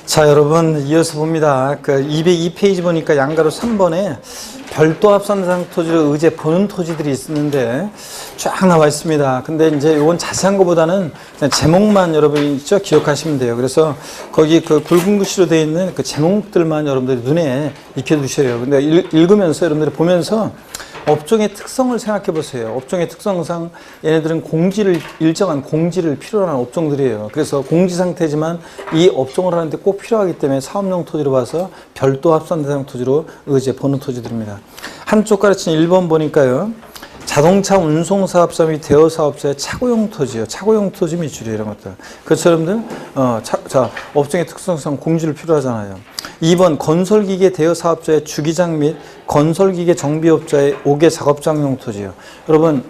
자, 여러분 이어서 봅니다. 그 202페이지 보니까 양가로 3번에 별도 합산대상 토지로 의제 보는 토지들이 있는데 쫙 나와 있습니다. 근데 이제 이건 자세한 것보다는 그냥 제목만 여러분이 있죠? 기억하시면 돼요. 그래서 거기 그 굵은 글씨로 되어 있는 그 제목들만 여러분들이 눈에 익혀두셔요. 근데 읽으면서 여러분들이 보면서 업종의 특성을 생각해 보세요. 업종의 특성상 얘네들은 일정한 공지를 필요로 하는 업종들이에요. 그래서 공지 상태지만 이 업종을 하는데 꼭 필요하기 때문에 사업용 토지로 봐서 별도 합산 대상 토지로 의제 보는 토지들입니다. 한쪽 가르친 1번 보니까요. 자동차 운송 사업자 및 대여 사업자의 차고용 토지요. 차고용 토지 미출이에요. 이런 것들. 그렇죠, 여러분들? 업종의 특성상 공지를 필요로 하잖아요. 2번 건설기계 대여 사업자의 주기장 및 건설기계 정비업자의 5개 작업장용 토지요. 여러분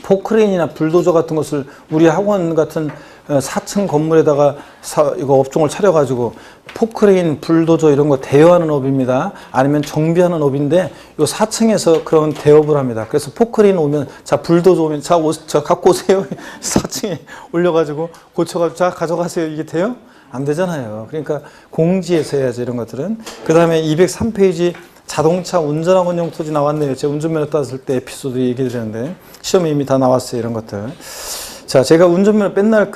포크레인이나 불도저 같은 것을 우리 학원 같은 4층 건물에다가 이거 업종을 차려가지고 포크레인, 불도저 이런 거 대여하는 업입니다. 아니면 정비하는 업인데 요 4층에서 그런 대업을 합니다. 그래서 포크레인 오면 불도저 오면 자 갖고 오세요. 4층에 올려가지고 고쳐가지고 자 가져가세요. 이게 돼요? 안 되잖아요. 그러니까 공지에서 해야죠. 이런 것들은. 그 다음에 203페이지 자동차 운전학원용 토지 나왔네요. 제가 운전면허 땄을 때 에피소드 얘기 드렸는데 시험에 이미 다 나왔어요. 이런 것들. 자, 제가 운전면허 맨날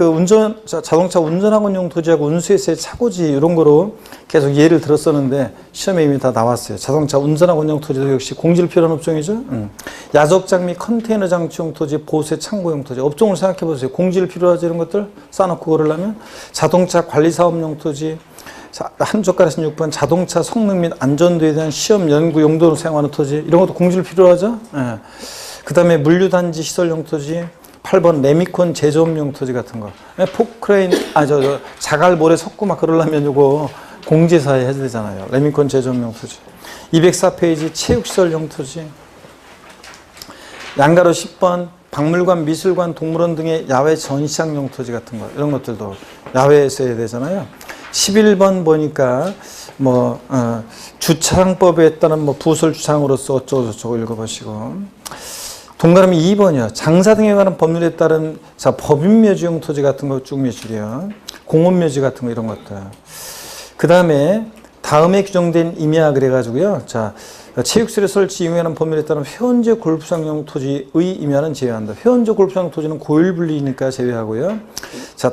자동차 운전학원용 토지하고 운수에서의 차고지 이런 거로 계속 예를 들었었는데 시험에 이미 다 나왔어요. 자동차 운전학원용 토지도 역시 공지를 필요한 업종이죠. 야적장 및 컨테이너 장치용 토지, 보세 창고용 토지. 업종을 생각해 보세요. 공지를 필요하죠. 이런 것들 쌓아놓고 그러려면 자동차 관리사업용 토지. 자, 한쪽 가르친 6번 자동차 성능 및 안전도에 대한 시험 연구 용도로 사용하는 토지. 이런 것도 공지를 필요하죠. 예. 그 다음에 물류단지 시설용 토지. 8번 레미콘 제조업용 토지 같은 거. 포크레인, 자갈 모래 섞고 막 그러려면 요거 공지사에 해야 되잖아요. 레미콘 제조업용 토지. 204페이지 체육시설용 토지. 양가로 10번 박물관, 미술관, 동물원 등의 야외 전시장용 토지 같은 거. 이런 것들도 야외에서 해야 되잖아요. 11번 보니까 주차장법에 따른 부설 주차장으로서 어쩌고저쩌고 읽어보시고. 동그라미 2번이요. 장사 등에 관한 법률에 따른 법인묘지용 토지 같은 거 쭉 미술이요. 공원묘지 같은 거 이런 것들. 그 다음에 다음에 규정된 임야 그래가지고요. 체육시설 설치 이용하는 법률에 따른 회원제 골프장용 토지의 임야는 제외한다. 회원제 골프장 토지는 고일분리니까 제외하고요.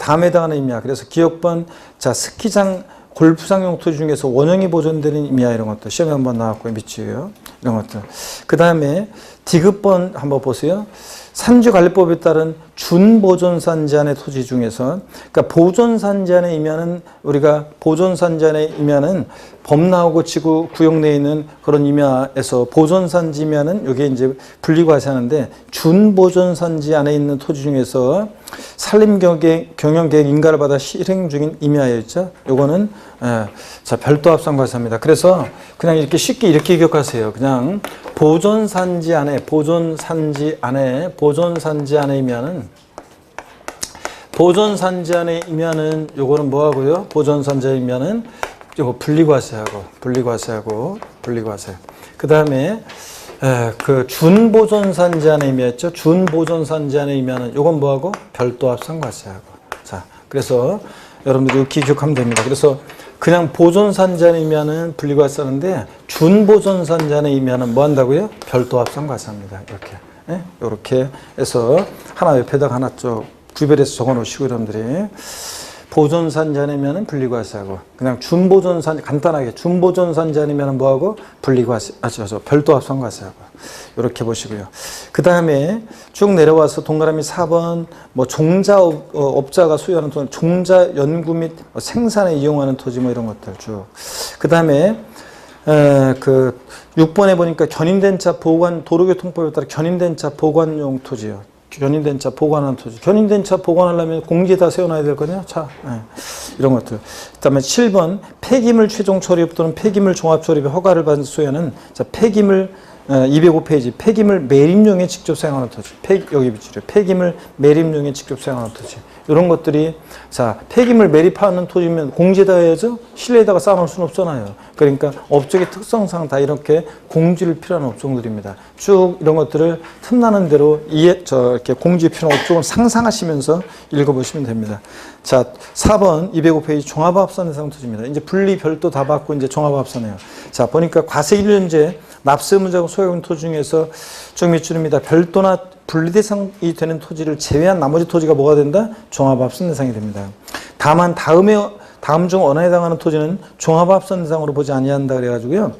다음에 해당하는 임야. 그래서 기억번 스키장 골프장용 토지 중에서 원형이 보존되는 임야 이런 것들 시험에 한번 나왔고요. 미치고요. 이런 것들. 그 다음에 디귿번 한번 보세요. 산지관리법에 따른 준보존산지 안의 토지 중에서 그러니까 보존산지 안에 임야는 우리가 보존산지 안에 임야는 법 나오고 지구 구역 내에 있는 그런 임야에서 보존산지 임야는 이게 이제 분리과세하는데 준보존산지 안에 있는 토지 중에서 산림경영계획 인가를 받아 실행 중인 임야였죠. 요거는 별도 합산과세입니다. 그래서 그냥 이렇게 쉽게 이렇게 기억하세요. 그냥 보존산지 안에 임야는 요거는 뭐하고요? 보존산지 안에 임야는 요거 분리과세하고 그 다음에 그 준보존산지 안에 임야였죠. 준보존산지 안에 임야는 요건 뭐하고? 별도 합산과세하고. 자, 그래서 여러분들이 이렇게 기억하면 됩니다. 그래서 그냥 보존산지 안에 임야는 분리과세하는데 준보존산지 안에 임야는 뭐 한다고요? 별도 합산과세합니다. 이렇게 해서 하나 옆에다가 하나 쭉 구별해서 적어 놓으시고 여러분들이 보존산지 안이면은 분리과세하고 그냥 간단하게 준보존산지 아니면은 뭐하고 별도 합산과세하고 이렇게 보시고요. 그 다음에 쭉 내려와서 동그라미 4번 종자업자가 소유하는 토지, 종자 연구 및 생산에 이용하는 토지 이런 것들 쭉. 그 다음에 6번에 보니까 견인된 차 보관 도로교통법에 따라 견인된 차 보관용 토지요. 견인된 차 보관하는 토지. 견인된 차 보관하려면 공지에다 세워놔야 될 거냐? 이런 것들. 그 다음에 7번 폐기물 최종 처리업 또는 폐기물 종합 처리업에 허가를 받은 소유는 폐기물 205페이지 폐기물 매립용에 직접 사용하는 토지. 여기 밑줄에 폐기물 매립용에 직접 사용하는 토지. 이런 것들이 자 폐기물 매립하는 토지면 공지에다 해야죠. 실내에다가 쌓아놓을 수는 없잖아요. 그러니까 업종의 특성상 다 이렇게 공지를 필요한 업종들입니다. 쭉 이런 것들을 틈나는 대로 이렇게 공지 필요한 업종을 상상하시면서 읽어보시면 됩니다. 자 4번 205페이지 종합합산 대상 토지입니다. 이제 분리 별도 다 받고 이제 종합합산해요. 자 보니까 과세 1년제 납세 의무자금 소유권 토지 중에서 쭉 밑줄입니다. 별도나 분리 대상이 되는 토지를 제외한 나머지 토지가 뭐가 된다? 종합합산 대상이 됩니다. 다만 다음 중 어느 해당하는 토지는 종합합산 대상으로 보지 아니한다 그래가지고요.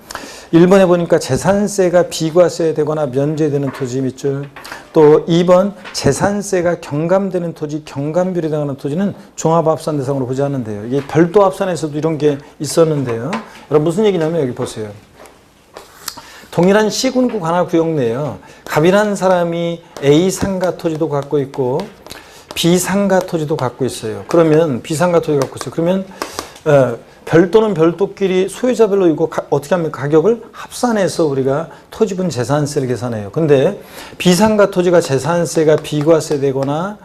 1번에 보니까 재산세가 비과세되거나 면제되는 토지 밑줄, 또 2번 재산세가 경감되는 토지, 경감비율에 해당하는 토지는 종합합산 대상으로 보지 않는데요. 이게 별도 합산에서도 이런 게 있었는데요. 여러분 무슨 얘기냐면 여기 보세요. 동일한 시군구 관할 구역 내에요. 갑이라는 사람이 A 상가 토지도 갖고 있고 B 상가 토지도 갖고 있어요. 그러면 B 상가 토지 갖고 있어요. 그러면 별도는 별도끼리 소유자별로 이거 어떻게 하면 가격을 합산해서 우리가 토지분 재산세를 계산해요. 근데 B 상가 토지가 재산세가 비과세되거나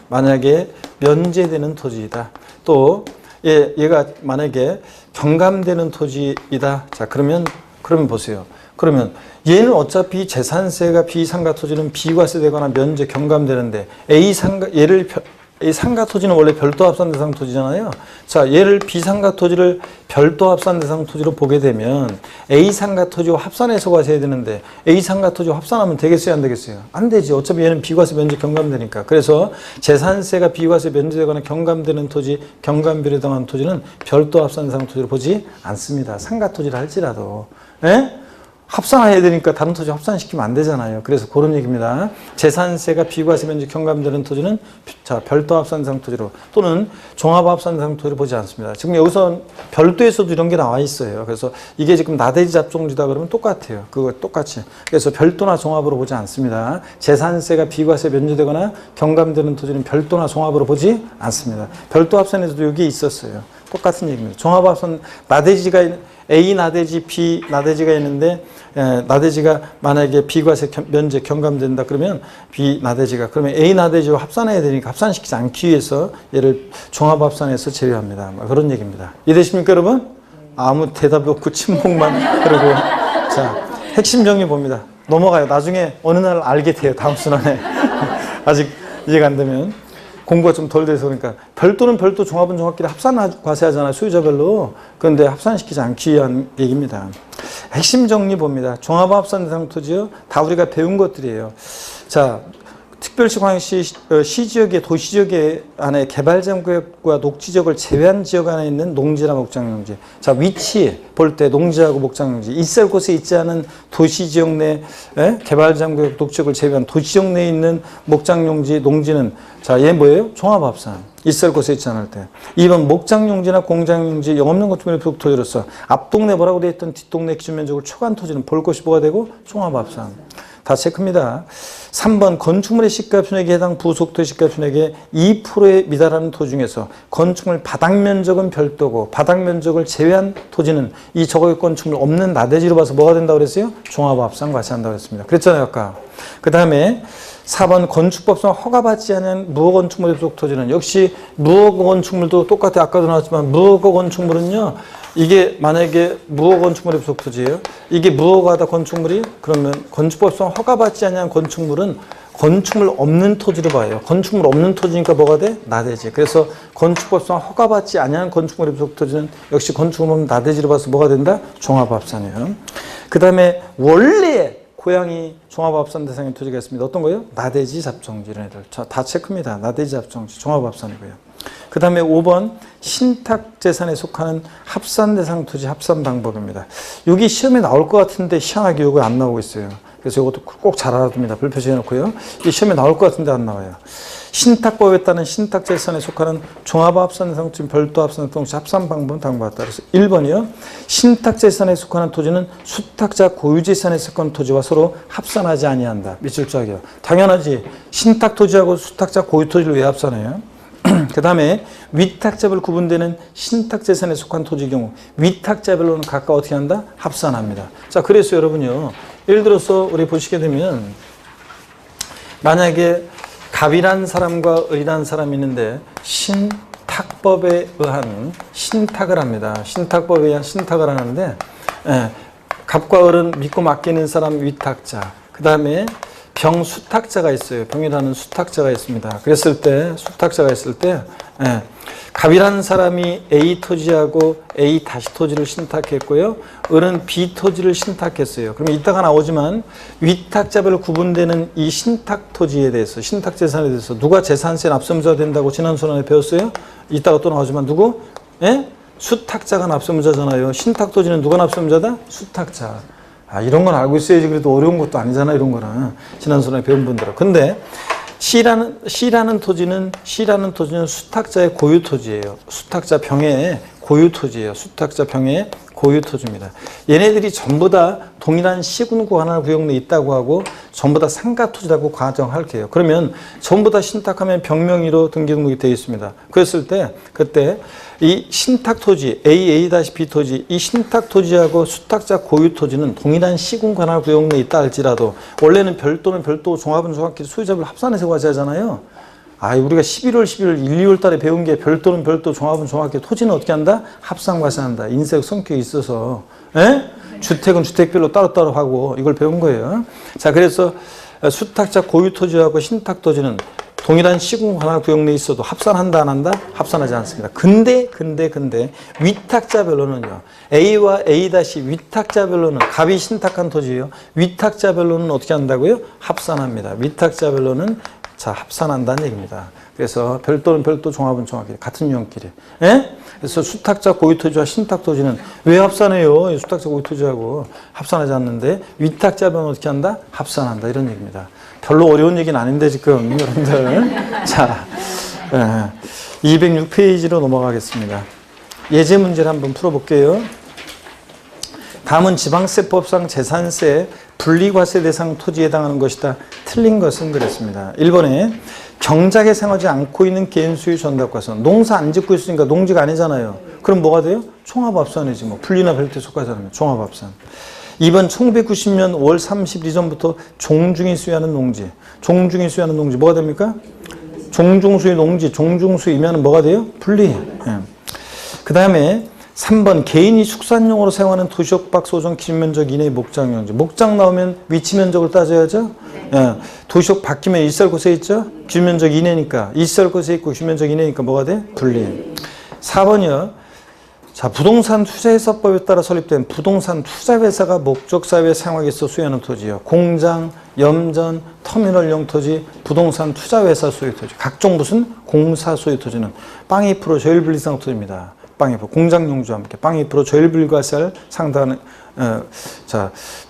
만약에 면제되는 토지이다. 또 얘가 만약에 경감되는 토지이다. 자 그러면 보세요. 그러면 얘는 어차피 재산세가 비상가 토지는 비과세되거나 면제 경감되는데 A 상가 토지는 원래 별도 합산 대상 토지잖아요. 자, 얘를 비상가 토지를 별도 합산 대상 토지로 보게 되면 A 상가 토지와 합산해서 과세해야 되는데 A 상가 토지와 합산하면 되겠어요, 안 되겠어요? 안 되지. 어차피 얘는 비과세 면제 경감되니까. 그래서 재산세가 비과세 면제되거나 경감되는 토지, 경감비율에 해당하는 토지는 별도 합산 대상 토지로 보지 않습니다. 상가 토지를 할지라도. 예? 합산해야 되니까 다른 토지 합산시키면 안 되잖아요. 그래서 그런 얘기입니다. 재산세가 비과세 면제 경감되는 토지는 자 별도 합산 대상 토지로 또는 종합 합산 대상 토지로 보지 않습니다. 지금 여기서 별도에서도 이런 게 나와 있어요. 그래서 이게 지금 나대지 잡종지다 그러면 똑같아요. 그거 똑같이. 그래서 별도나 종합으로 보지 않습니다. 재산세가 비과세 면제되거나 경감되는 토지는 별도나 종합으로 보지 않습니다. 별도 합산에서도 여기 있었어요. 똑같은 얘기입니다. 종합 합산 나대지가 A 나대지 B 나대지가 있는데 나대지가 만약에 비과세 면제 경감된다 그러면 B 나대지가 그러면 A 나대지와 합산해야 되니까 합산시키지 않기 위해서 얘를 종합 합산해서 제외합니다. 그런 얘기입니다. 이해되십니까 여러분? 아무 대답이 없고 침묵만 흐르고 자 핵심 정리 봅니다. 넘어가요. 나중에 어느 날 알게 돼요. 다음 순환에 아직 이해가 안 되면 공부가 좀 덜 돼서 그러니까 별도는 별도 종합은 종합끼리 합산 과세하잖아요. 소유자별로. 그런데 합산시키지 않기 위한 얘기입니다. 핵심 정리 봅니다. 종합 합산 대상 토지요. 다 우리가 배운 것들이에요. 자, 특별시 광역시 시지역의 도시지역의 안에 개발장구역과 녹지지역을 제외한 지역 안에 있는 농지나 목장용지. 자, 위치 볼 때 농지하고 목장용지. 있을 곳에 있지 않은 도시지역 내 개발장구역 녹지지역을 제외한 도시지역 내에 있는 목장용지, 농지는 자, 얘 뭐예요? 종합합산. 있을 곳에 있지 않을 때. 2번 목장용지나 공장용지, 영업용 건축물의 부속토지로서 앞동네 뭐라고 되어 있던 뒷동네 기준면적을 초과한 토지는 볼 것이 뭐가 되고 종합합산. 다 체크입니다. 3번 건축물의 시가편액에 해당 부속토지 시가편액의 2%에 미달하는 토지 중에서 건축물 바닥면적은 별도고 바닥면적을 제외한 토지는 이 저거의 건축물 없는 나대지로 봐서 뭐가 된다고 그랬어요? 종합합산 과세한다고 그랬습니다. 그랬잖아요 아까. 그 다음에 4번 건축법상 허가받지 않은 무허건축물의 부속토지는 역시 무허건축물도 똑같아요. 아까도 나왔지만 무허건축물은요. 이게 만약에 무허건축물의 부속토지예요. 이게 무허가다 건축물이 그러면 건축법상 허가받지 않은 건축물은 건축물 없는 토지로 봐요. 건축물 없는 토지니까 뭐가 돼? 나대지. 그래서 건축법상 허가받지 않은 건축물의 부속토지는 역시 건축물 없는 나대지로 봐서 뭐가 된다? 종합합산이에요. 그 다음에 원래 고양이 종합합산 대상의 토지가 있습니다. 어떤 거예요? 나대지 잡종지 이런 애들. 다 체크입니다. 나대지 잡종지 종합합산이고요. 그 다음에 5번 신탁재산에 속하는 합산 대상 토지 합산 방법입니다. 여기 시험에 나올 것 같은데 희한하게 이거 안 나오고 있어요. 그래서 이것도 꼭 잘 알아둡니다. 불표시해 놓고요. 이 시험에 나올 것 같은데 안 나와요. 신탁법에 따른 신탁재산에 속하는 종합합산 대상 토지 별도 합산 토지 합산 방법은 다음과 같다. 그래서 1번이요. 신탁재산에 속하는 토지는 수탁자 고유재산에 속한 토지와 서로 합산하지 아니한다. 밑줄 짝이요. 당연하지. 신탁토지하고 수탁자 고유토지를 왜 합산해요? 그 다음에 위탁자별 구분되는 신탁재산에 속한 토지의 경우 위탁자별로는 각각 어떻게 한다? 합산합니다. 자, 그래서 여러분요, 예를 들어서 우리 보시게 되면 만약에 갑이란 사람과 을이란 사람이 있는데 신탁법에 의한 신탁을 합니다. 신탁법에 의한 신탁을 하는데 갑과 을은 믿고 맡기는 사람 위탁자, 그 다음에 병수탁자가 있어요. 병이라는 수탁자가 있습니다. 그랬을 때 수탁자가 있을 때 갑이라는 사람이 A 토지하고 A 다시 토지를 신탁했고요. 을은 B 토지를 신탁했어요. 그러면 이따가 나오지만 위탁자별로 구분되는 이 신탁 토지에 대해서, 신탁 재산에 대해서 누가 재산세 납세무자가 된다고 지난 시간에 배웠어요? 이따가 또 나오지만 누구? 수탁자가 납세무자잖아요. 신탁 토지는 누가 납세무자다? 수탁자. 이런 건 알고 있어야지. 그래도 어려운 것도 아니잖아, 이런 거는. 지난 시간에 배운 분들은. 근데 C라는 토지는 수탁자의 고유 토지예요. 수탁자 병의 고유 토지예요. 수탁자 병의 고유 토지입니다. 얘네들이 전부 다 동일한 시군구 관할 구역 내에 있다고 하고 전부 다 상가 토지라고 가정할게요. 그러면 전부 다 신탁하면 병명의로 등기 등록이 되어 있습니다. 그랬을 때 그때 이 신탁 토지 A-B 토지, 이 신탁 토지하고 수탁자 고유 토지는 동일한 시군 관할 구역 내에 있다 할지라도 원래는 별도는 별도, 종합은 종합끼리 소유자별 합산해서 과세하잖아요. 우리가 11월, 1, 2월 달에 배운 게 별도는 별도, 종합은 종합끼리, 토지는 어떻게 한다? 합산과세한다. 인쇄 성격이 있어서. 주택은 주택별로 따로따로 하고 이걸 배운 거예요. 자, 그래서 수탁자 고유 토지하고 신탁 토지는 동일한 시군 관할 구역 내에 있어도 합산한다, 안 한다? 합산하지 않습니다. 근데 위탁자별로는요. A와 A- 위탁자별로는 갑이 신탁한 토지예요. 위탁자별로는 어떻게 한다고요? 합산합니다. 위탁자별로는 합산한다는 얘기입니다. 그래서 별도는 별도, 종합은 종합끼리, 같은 유형끼리. 그래서 수탁자 고유토지와 신탁토지는 왜 합산해요? 수탁자 고유토지하고 합산하지 않는데 위탁자별로는 어떻게 한다? 합산한다. 이런 얘기입니다. 별로 어려운 얘기는 아닌데 지금 여러분들. 자, 206페이지로 넘어가겠습니다. 예제 문제를 한번 풀어볼게요. 다음은 지방세법상 재산세 분리과세 대상 토지에 해당하는 것이다. 틀린 것은 그랬습니다. 1번에 경작에 상하지 않고 있는 개인 소유 전답과선, 농사 안 짓고 있으니까 농지가 아니잖아요. 그럼 뭐가 돼요? 총합합산이지 뭐. 분리나 별도에 속하지 않으면 총합합산. 2번 1990년 5월 30일 이전부터 종중이 수유하는 농지. 종중이 수유하는 농지 뭐가 됩니까? 종중수의 농지, 종중수이면 뭐가 돼요? 분리. 그 다음에 3번 개인이 축산용으로 사용하는 도시옥박 소정 기준면적 이내의 목장용지. 목장 나오면 위치면적을 따져야죠. 도시옥 바뀌면 일설 곳에 있죠. 기준면적 이내니까 일설 곳에 있고 기준면적 이내니까 뭐가 돼? 분리. 4번이요. 자, 부동산 투자회사법에 따라 설립된 부동산 투자회사가 목적사업에 사용하기 위해서 수요하는 토지요. 공장, 염전, 터미널용 토지, 부동산 투자회사 소유 토지. 각종 무슨 공사 소유 토지는 빵 2% 조율분리상 토지입니다. 빵 2%, 공장 용지와 함께 빵 2% 조율분리과세를 상당하는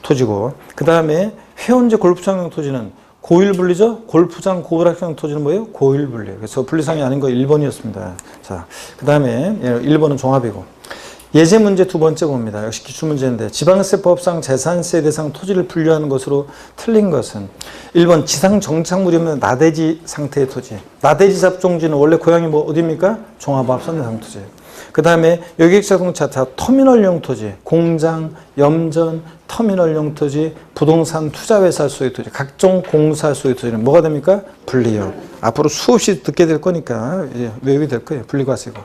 토지고, 그 다음에 회원제 골프장용 토지는 고일분리죠? 골프장 고불학장 토지는 뭐예요? 고일분리. 그래서 분리상이 아닌 거 1번이었습니다. 자, 그 다음에 1번은 종합이고. 예제 문제 두 번째 봅니다. 역시 기출문제인데 지방세법상 재산세 대상 토지를 분류하는 것으로 틀린 것은 1번 지상 정착물이면 나대지 상태의 토지. 나대지 잡종지는 원래 고향이 어디입니까? 종합합산 대상 토지. 그 다음에 여객자동차 터미널용 토지, 공장, 염전, 터미널용 토지, 부동산 투자회사 소유 토지, 각종 공사 소유 토지는 뭐가 됩니까? 분리요. 앞으로 수없이 듣게 될 거니까 외우게 될 거예요. 분리과세고.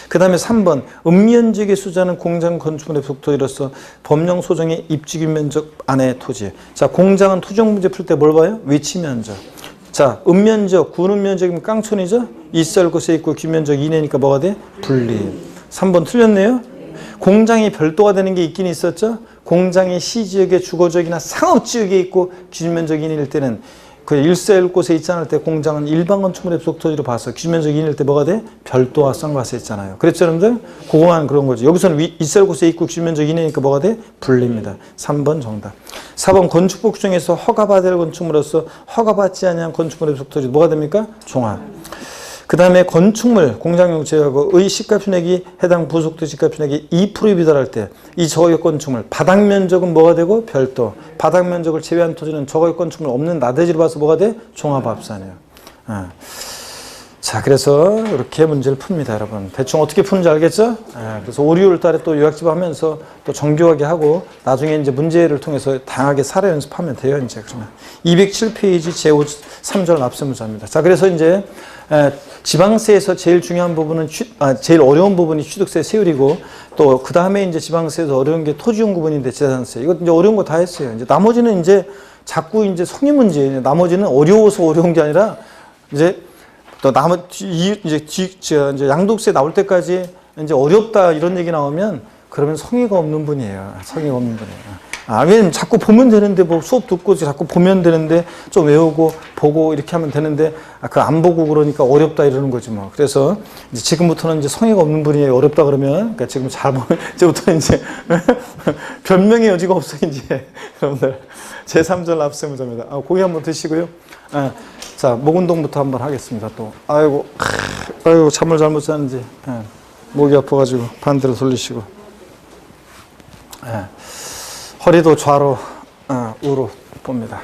그 다음에 3번 읍면지역에 수자는 공장 건축물의 속토지로서 법령 소정의 입지균 면적 안의 토지. 자, 공장은 토지용 문제 풀 때 뭘 봐요? 위치 면적. 자, 읍면적, 군읍면적이면 깡촌이죠? 있을 곳에 있고 규면적 이내니까 뭐가 돼? 분리. 3번 틀렸네요. 공장이 별도가 되는 게 있긴 있었죠. 공장이 시지역에 주거지역이나 상업지역에 있고 기준면적 이내일 때는 그 일세일 곳에 있지 않을 때 공장은 일반 건축물의 속토지로 봐서 기준면적 이내일 때 뭐가 돼? 별도와 상과세 있잖아요. 그랬죠 여러분들? 그거만 그런 거지. 여기서는 일세일 곳에 있고 기준면적 이내니까 뭐가 돼? 분리입니다. 3번 정답. 4번 건축법 중에서 허가받을 건축물로서 허가받지 아니한 건축물의 속토지 뭐가 됩니까? 종합. 그 다음에 건축물, 공장용 제외하고 의 시가편액이 해당 부속토 시가편액이 2%에 비달할 때 이 저거역 건축물, 바닥 면적은 뭐가 되고? 별도. 바닥 면적을 제외한 토지는 저거역 건축물 없는 나대지로 봐서 뭐가 돼? 종합합산이에요. 자, 그래서 이렇게 문제를 풉니다, 여러분. 대충 어떻게 푸는지 알겠죠? 예, 그래서 5, 6월 달에 또 요약집 하면서 또 정교하게 하고 나중에 이제 문제를 통해서 다양하게 사례 연습하면 돼요, 이제. 그러면 207페이지 제5 3절 납세무자입니다. 자, 그래서 이제 지방세에서 제일 중요한 부분은 제일 어려운 부분이 취득세 세율이고 또 그 다음에 이제 지방세에서 어려운 게 토지용 구분인데 재산세. 이거 이제 어려운 거 다 했어요. 이제 나머지는 이제 자꾸 이제 성의 문제예요. 나머지는 어려워서 어려운 게 아니라 이제 또 이제 양도세 나올 때까지 이제 어렵다 이런 얘기 나오면 그러면 성의가 없는 분이에요. 성의가 없는 분이에요. 왜냐면 자꾸 보면 되는데 뭐 수업 듣고 자꾸 보면 되는데 좀 외우고 보고 이렇게 하면 되는데 그 안 보고 그러니까 어렵다 이러는 거지 뭐. 그래서 이제 지금부터는 이제 성의가 없는 분이에요. 어렵다 그러면 그러니까 지금 잘 보면 이제부터 이제 변명의 여지가 없어 이제 여러분들 제3절 납세무자입니다. 고기 한번 드시고요. 자, 목 운동부터 한번 하겠습니다. 또 아이고 잠을 잘못 잤는지 목이 아파가지고 반대로 돌리시고 허리도 좌로 우로 봅니다.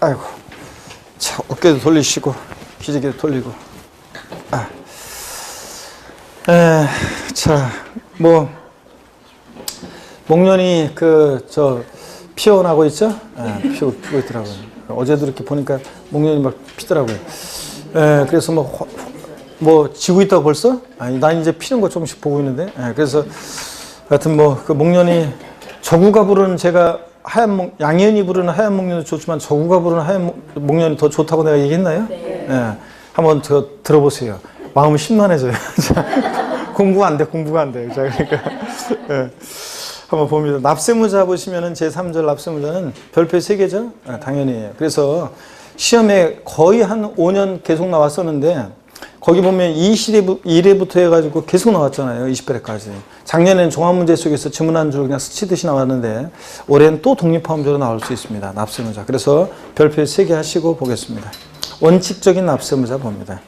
아이고 자, 어깨도 돌리시고 기지개도 돌리고 자, 뭐 목련이 피어나고 있죠? 피고 있더라고요. 어제도 이렇게 보니까 목련이 막 피더라고요. 그래서 뭐 지고 있다고 벌써? 난 이제 피는 거 조금씩 보고 있는데. 그래서 하여튼 그 목련이 저구가 부르는 제가 양현이 부르는 하얀 목련도 좋지만 저구가 부르는 하얀 목련이 더 좋다고 내가 얘기했나요? 네. 한번 들어보세요. 마음이 심란해져요. 공부가 안 돼. 자, 그러니까. 한번 봅니다. 납세무자 보시면은 제3절 납세무자는 별표 3개죠? 당연히. 그래서 시험에 거의 한 5년 계속 나왔었는데 거기 보면 21회부터 해가지고 계속 나왔잖아요. 20회까지. 작년에는 종합문제 속에서 지문 한 줄 그냥 스치듯이 나왔는데 올해는 또 독립화음조로 나올 수 있습니다. 납세무자. 그래서 별표 3개 하시고 보겠습니다. 원칙적인 납세무자 봅니다.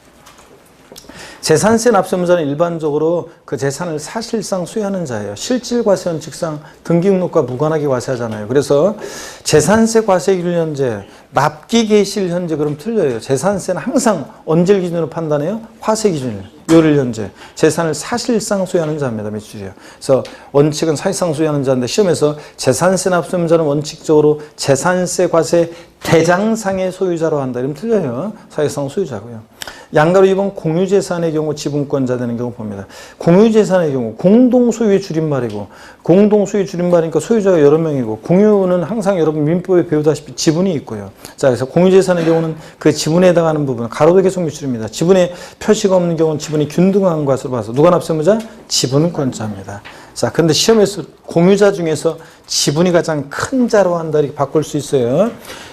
재산세 납세무자는 일반적으로 그 재산을 사실상 소유하는 자예요. 실질과세 원칙상 등기등록과 무관하게 과세하잖아요. 그래서 재산세 과세기준 현재, 납기 개시일 현재 그럼 틀려요. 재산세는 항상 언제를 기준으로 판단해요? 화세 기준이에요. 요일 현재. 재산을 사실상 소유하는 자입니다. 몇 줄이에요. 그래서 원칙은 사실상 소유하는 자인데 시험에서 재산세 납세무자는 원칙적으로 재산세 과세 대장상의 소유자로 한다. 이러면 틀려요. 사실상 소유자고요. 양가로 2번 공유재산의 경우 지분권자 되는 경우 봅니다. 공유재산의 경우 공동소유의 줄임말이고 공동소유 줄임말이니까 소유자가 여러 명이고 공유는 항상 여러분 민법에 배우다시피 지분이 있고요. 자, 그래서 공유재산의 경우는 그 지분에 해당하는 부분 가로도 계속 미줄입니다. 지분에 표시가 없는 경우는 지분이 균등한 것으로 봐서 누가 납세무자? 지분권자입니다. 자, 근데 시험에서 공유자 중에서 지분이 가장 큰 자로 한다 이렇게 바꿀 수 있어요.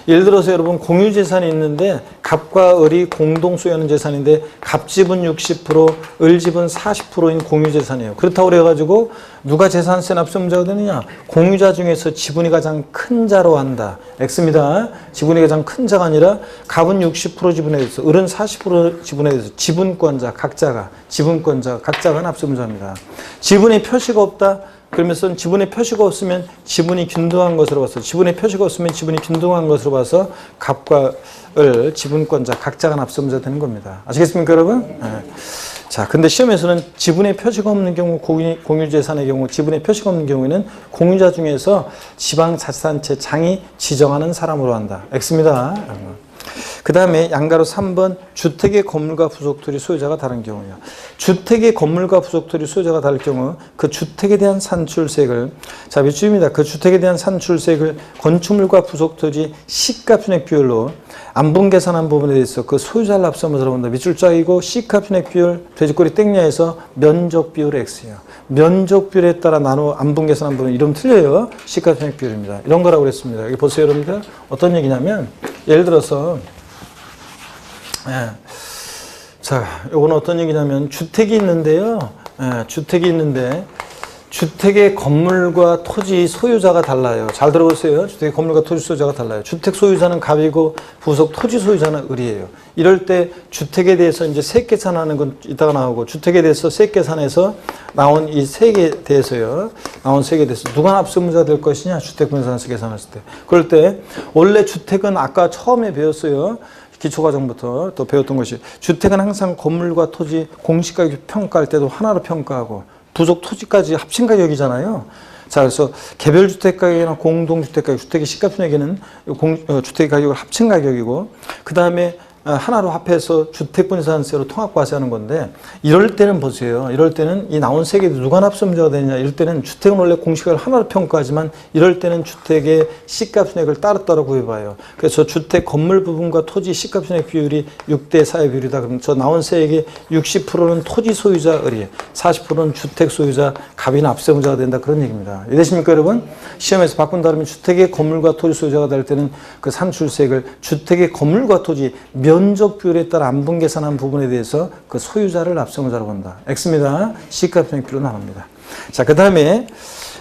예를 들어서 여러분 공유재산이 있는데 갑과 을이 공동 소유하는 재산인데 갑지분 60%, 을지분 40%인 공유재산이에요. 그렇다고 그래가지고 누가 재산세 납세무자가 되느냐? 공유자 중에서 지분이 가장 큰 자로 한다. X입니다. 지분이 가장 큰 자가 아니라 갑은 60% 지분에 대해서 을은 40% 지분에 대해서 지분권자 각자가 납세무자입니다. 지분에 표시가 없다. 그러면서 지분에 표시가 없으면 지분이 균등한 것으로 봐서 지분에 표시가 없으면 지분이 균등한 것으로 봐서 갑과 을 지분권자 각자가 납세무자 되는 겁니다. 아시겠습니까, 여러분? 네. 자, 근데 시험에서는 지분에 표시가 없는 경우 공유재산의 경우 지분에 표시가 없는 경우에는 공유자 중에서 지방자치단체 장이 지정하는 사람으로 한다. X입니다. 그 다음에 양가로 3번 주택의 건물과 부속토지 소유자가 다른 경우요. 주택의 건물과 부속토지 소유자가 다를 경우 그 주택에 대한 산출세액을 자, 몇 줄입니다. 그 주택에 대한 산출세액을 건축물과 부속토지 시가 편액 비율로 안분 계산한 부분에 대해서 그 소유자를 납세무자로 본다. 몇 줄짜리고 시가 편액 비율 돼지꼬리 땡냐에서 면적 비율 X예요. 면적 비율에 따라 나누어 안분 계산한 부분 이름 틀려요. 시가 편액 비율입니다. 이런 거라고 그랬습니다. 여기 보세요, 여러분들. 어떤 얘기냐면 예를 들어서 자, 이건 어떤 얘기냐면 주택이 있는데요. 주택이 있는데 주택의 건물과 토지 소유자가 달라요. 잘 들어보세요. 주택의 건물과 토지 소유자가 달라요. 주택 소유자는 갑이고 부속 토지 소유자는 을이에요. 이럴 때 주택에 대해서 이제 세액 계산하는 건 이따가 나오고 주택에 대해서 세액 계산해서 나온 이 세액에 대해서요. 나온 세액에 대해서 누가 납세무자 될 것이냐? 주택 분산세 계산했을 때. 그럴 때 원래 주택은 아까 처음에 배웠어요. 기초과정부터 또 배웠던 것이 주택은 항상 건물과 토지 공시가격 평가할 때도 하나로 평가하고 부속 토지까지 합친 가격이잖아요. 자, 그래서 개별 주택 가격이나 공동주택 가격, 주택의 시가총액에는 주택 가격을 합친 가격이고, 그 다음에 하나로 합해서 주택분산세로 통합과세하는 건데, 이럴 때는 보세요. 이럴 때는 이 나온 세 개 누가 납세문제가 되느냐. 이럴 때는 주택은 원래 공시가를 하나로 평가하지만 이럴 때는 주택의 시가총액을 따로따로 구해봐요. 그래서 주택 건물 부분과 토지 시가총액 비율이 6대 4의 비율이다. 그럼 저 나온 세액의 60%는 토지 소유자 의리, 40%는 주택 소유자 갑이나 납세문제가 된다. 그런 얘기입니다. 이해되십니까, 여러분? 시험에서 바꾼 다음에 주택의 건물과 토지 소유자가 될 때는 그 산출세액을 주택의 건물과 토지 면적 비율에 따라 안분 계산한 부분에 대해서 그 소유자를 납세문자로 본다. X입니다. 시가총액 비율로 나눕니다. 자, 그 다음에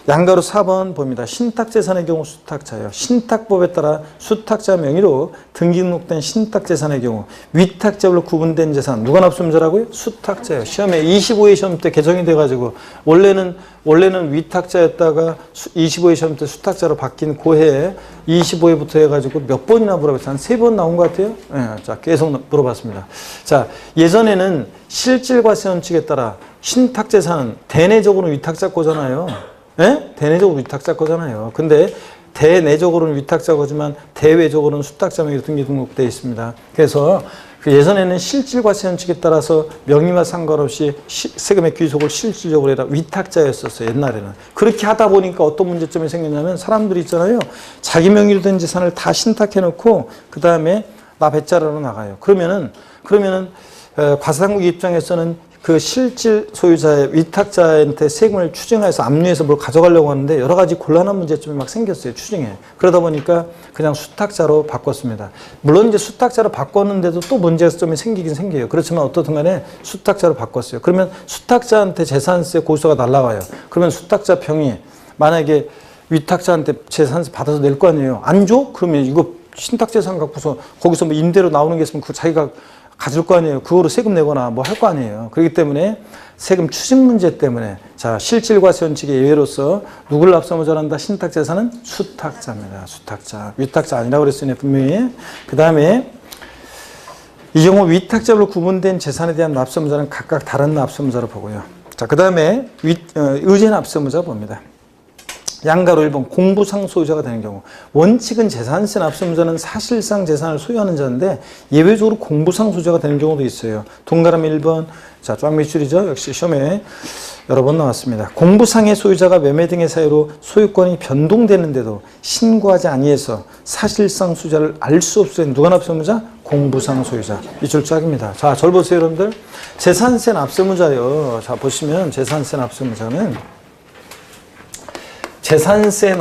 양가로 4번 봅니다. 신탁재산의 경우 수탁자예요. 신탁법에 따라 수탁자 명의로 등기 등록된 신탁재산의 경우 위탁자별로 구분된 재산 누가 납세문자라고요? 수탁자예요. 시험에 25회 시험 때 개정이 돼가지고 원래는 위탁자였다가 25회 시험 때 수탁자로 바뀐 고해에 25회부터 해가지고 몇 번이나 물어봤어요? 한 3번 나온 것 같아요? 네, 자, 계속 물어봤습니다. 자, 예전에는 실질과세 원칙에 따라 신탁재산은 대내적으로는 위탁자 거잖아요. 네? 대내적으로 위탁자 거잖아요. 근데 대내적으로는 위탁자 거지만 대외적으로는 수탁자 명의로 등기 등록되어 있습니다. 그래서 그 예전에는 실질과세 원칙에 따라서 명의와 상관없이 세금의 귀속을 실질적으로 해라 위탁자였었어요. 옛날에는. 그렇게 하다 보니까 어떤 문제점이 생겼냐면 사람들이 있잖아요. 자기 명의로 된 재산을 다 신탁해놓고 그 다음에 나 배짜라로 나가요. 그러면은 과세당국 입장에서는 그 실질 소유자의 위탁자한테 세금을 추징해서 압류해서 뭘 가져가려고 하는데 여러 가지 곤란한 문제점이 막 생겼어요. 추징에. 그러다 보니까 그냥 수탁자로 바꿨습니다. 물론 이제 수탁자로 바꿨는데도 또 문제점이 생기긴 생겨요. 그렇지만 어떻든 간에 수탁자로 바꿨어요. 그러면 수탁자한테 재산세 고소가 날라와요. 그러면 수탁자 평이 만약에 위탁자한테 재산세 받아서 낼 거 아니에요. 안 줘? 그러면 이거 신탁재산 갖고서 거기서 뭐 임대로 나오는 게 있으면 그거 자기가 가질 거 아니에요. 그거로 세금 내거나 뭐 할 거 아니에요. 그렇기 때문에 세금 추징 문제 때문에 자 실질과세 원칙의 예외로서 누구를 납세문자로 한다? 신탁재산은 수탁자입니다. 수탁자. 위탁자 아니라고 그랬으니 분명히. 그 다음에 이 경우 위탁자로 구분된 재산에 대한 납세문자는 각각 다른 납세문자로 보고요. 자, 그 다음에 의제 납세문자 봅니다. 양가로 1번 공부상 소유자가 되는 경우 원칙은 재산세 납세문자는 사실상 재산을 소유하는 자인데 예외적으로 공부상 소유자가 되는 경우도 있어요. 동그라미 1번 자 쫙 밑줄이죠. 역시 시험에 여러 번 나왔습니다. 공부상의 소유자가 매매 등의 사유로 소유권이 변동되는데도 신고하지 아니해서 사실상 소유자를 알 수 없을 때 누가 납세문자? 공부상 소유자. 밑줄 쫙입니다. 자, 절 보세요 여러분들. 재산세 납세문자요. 자 보시면 재산세 납세문자는 재산세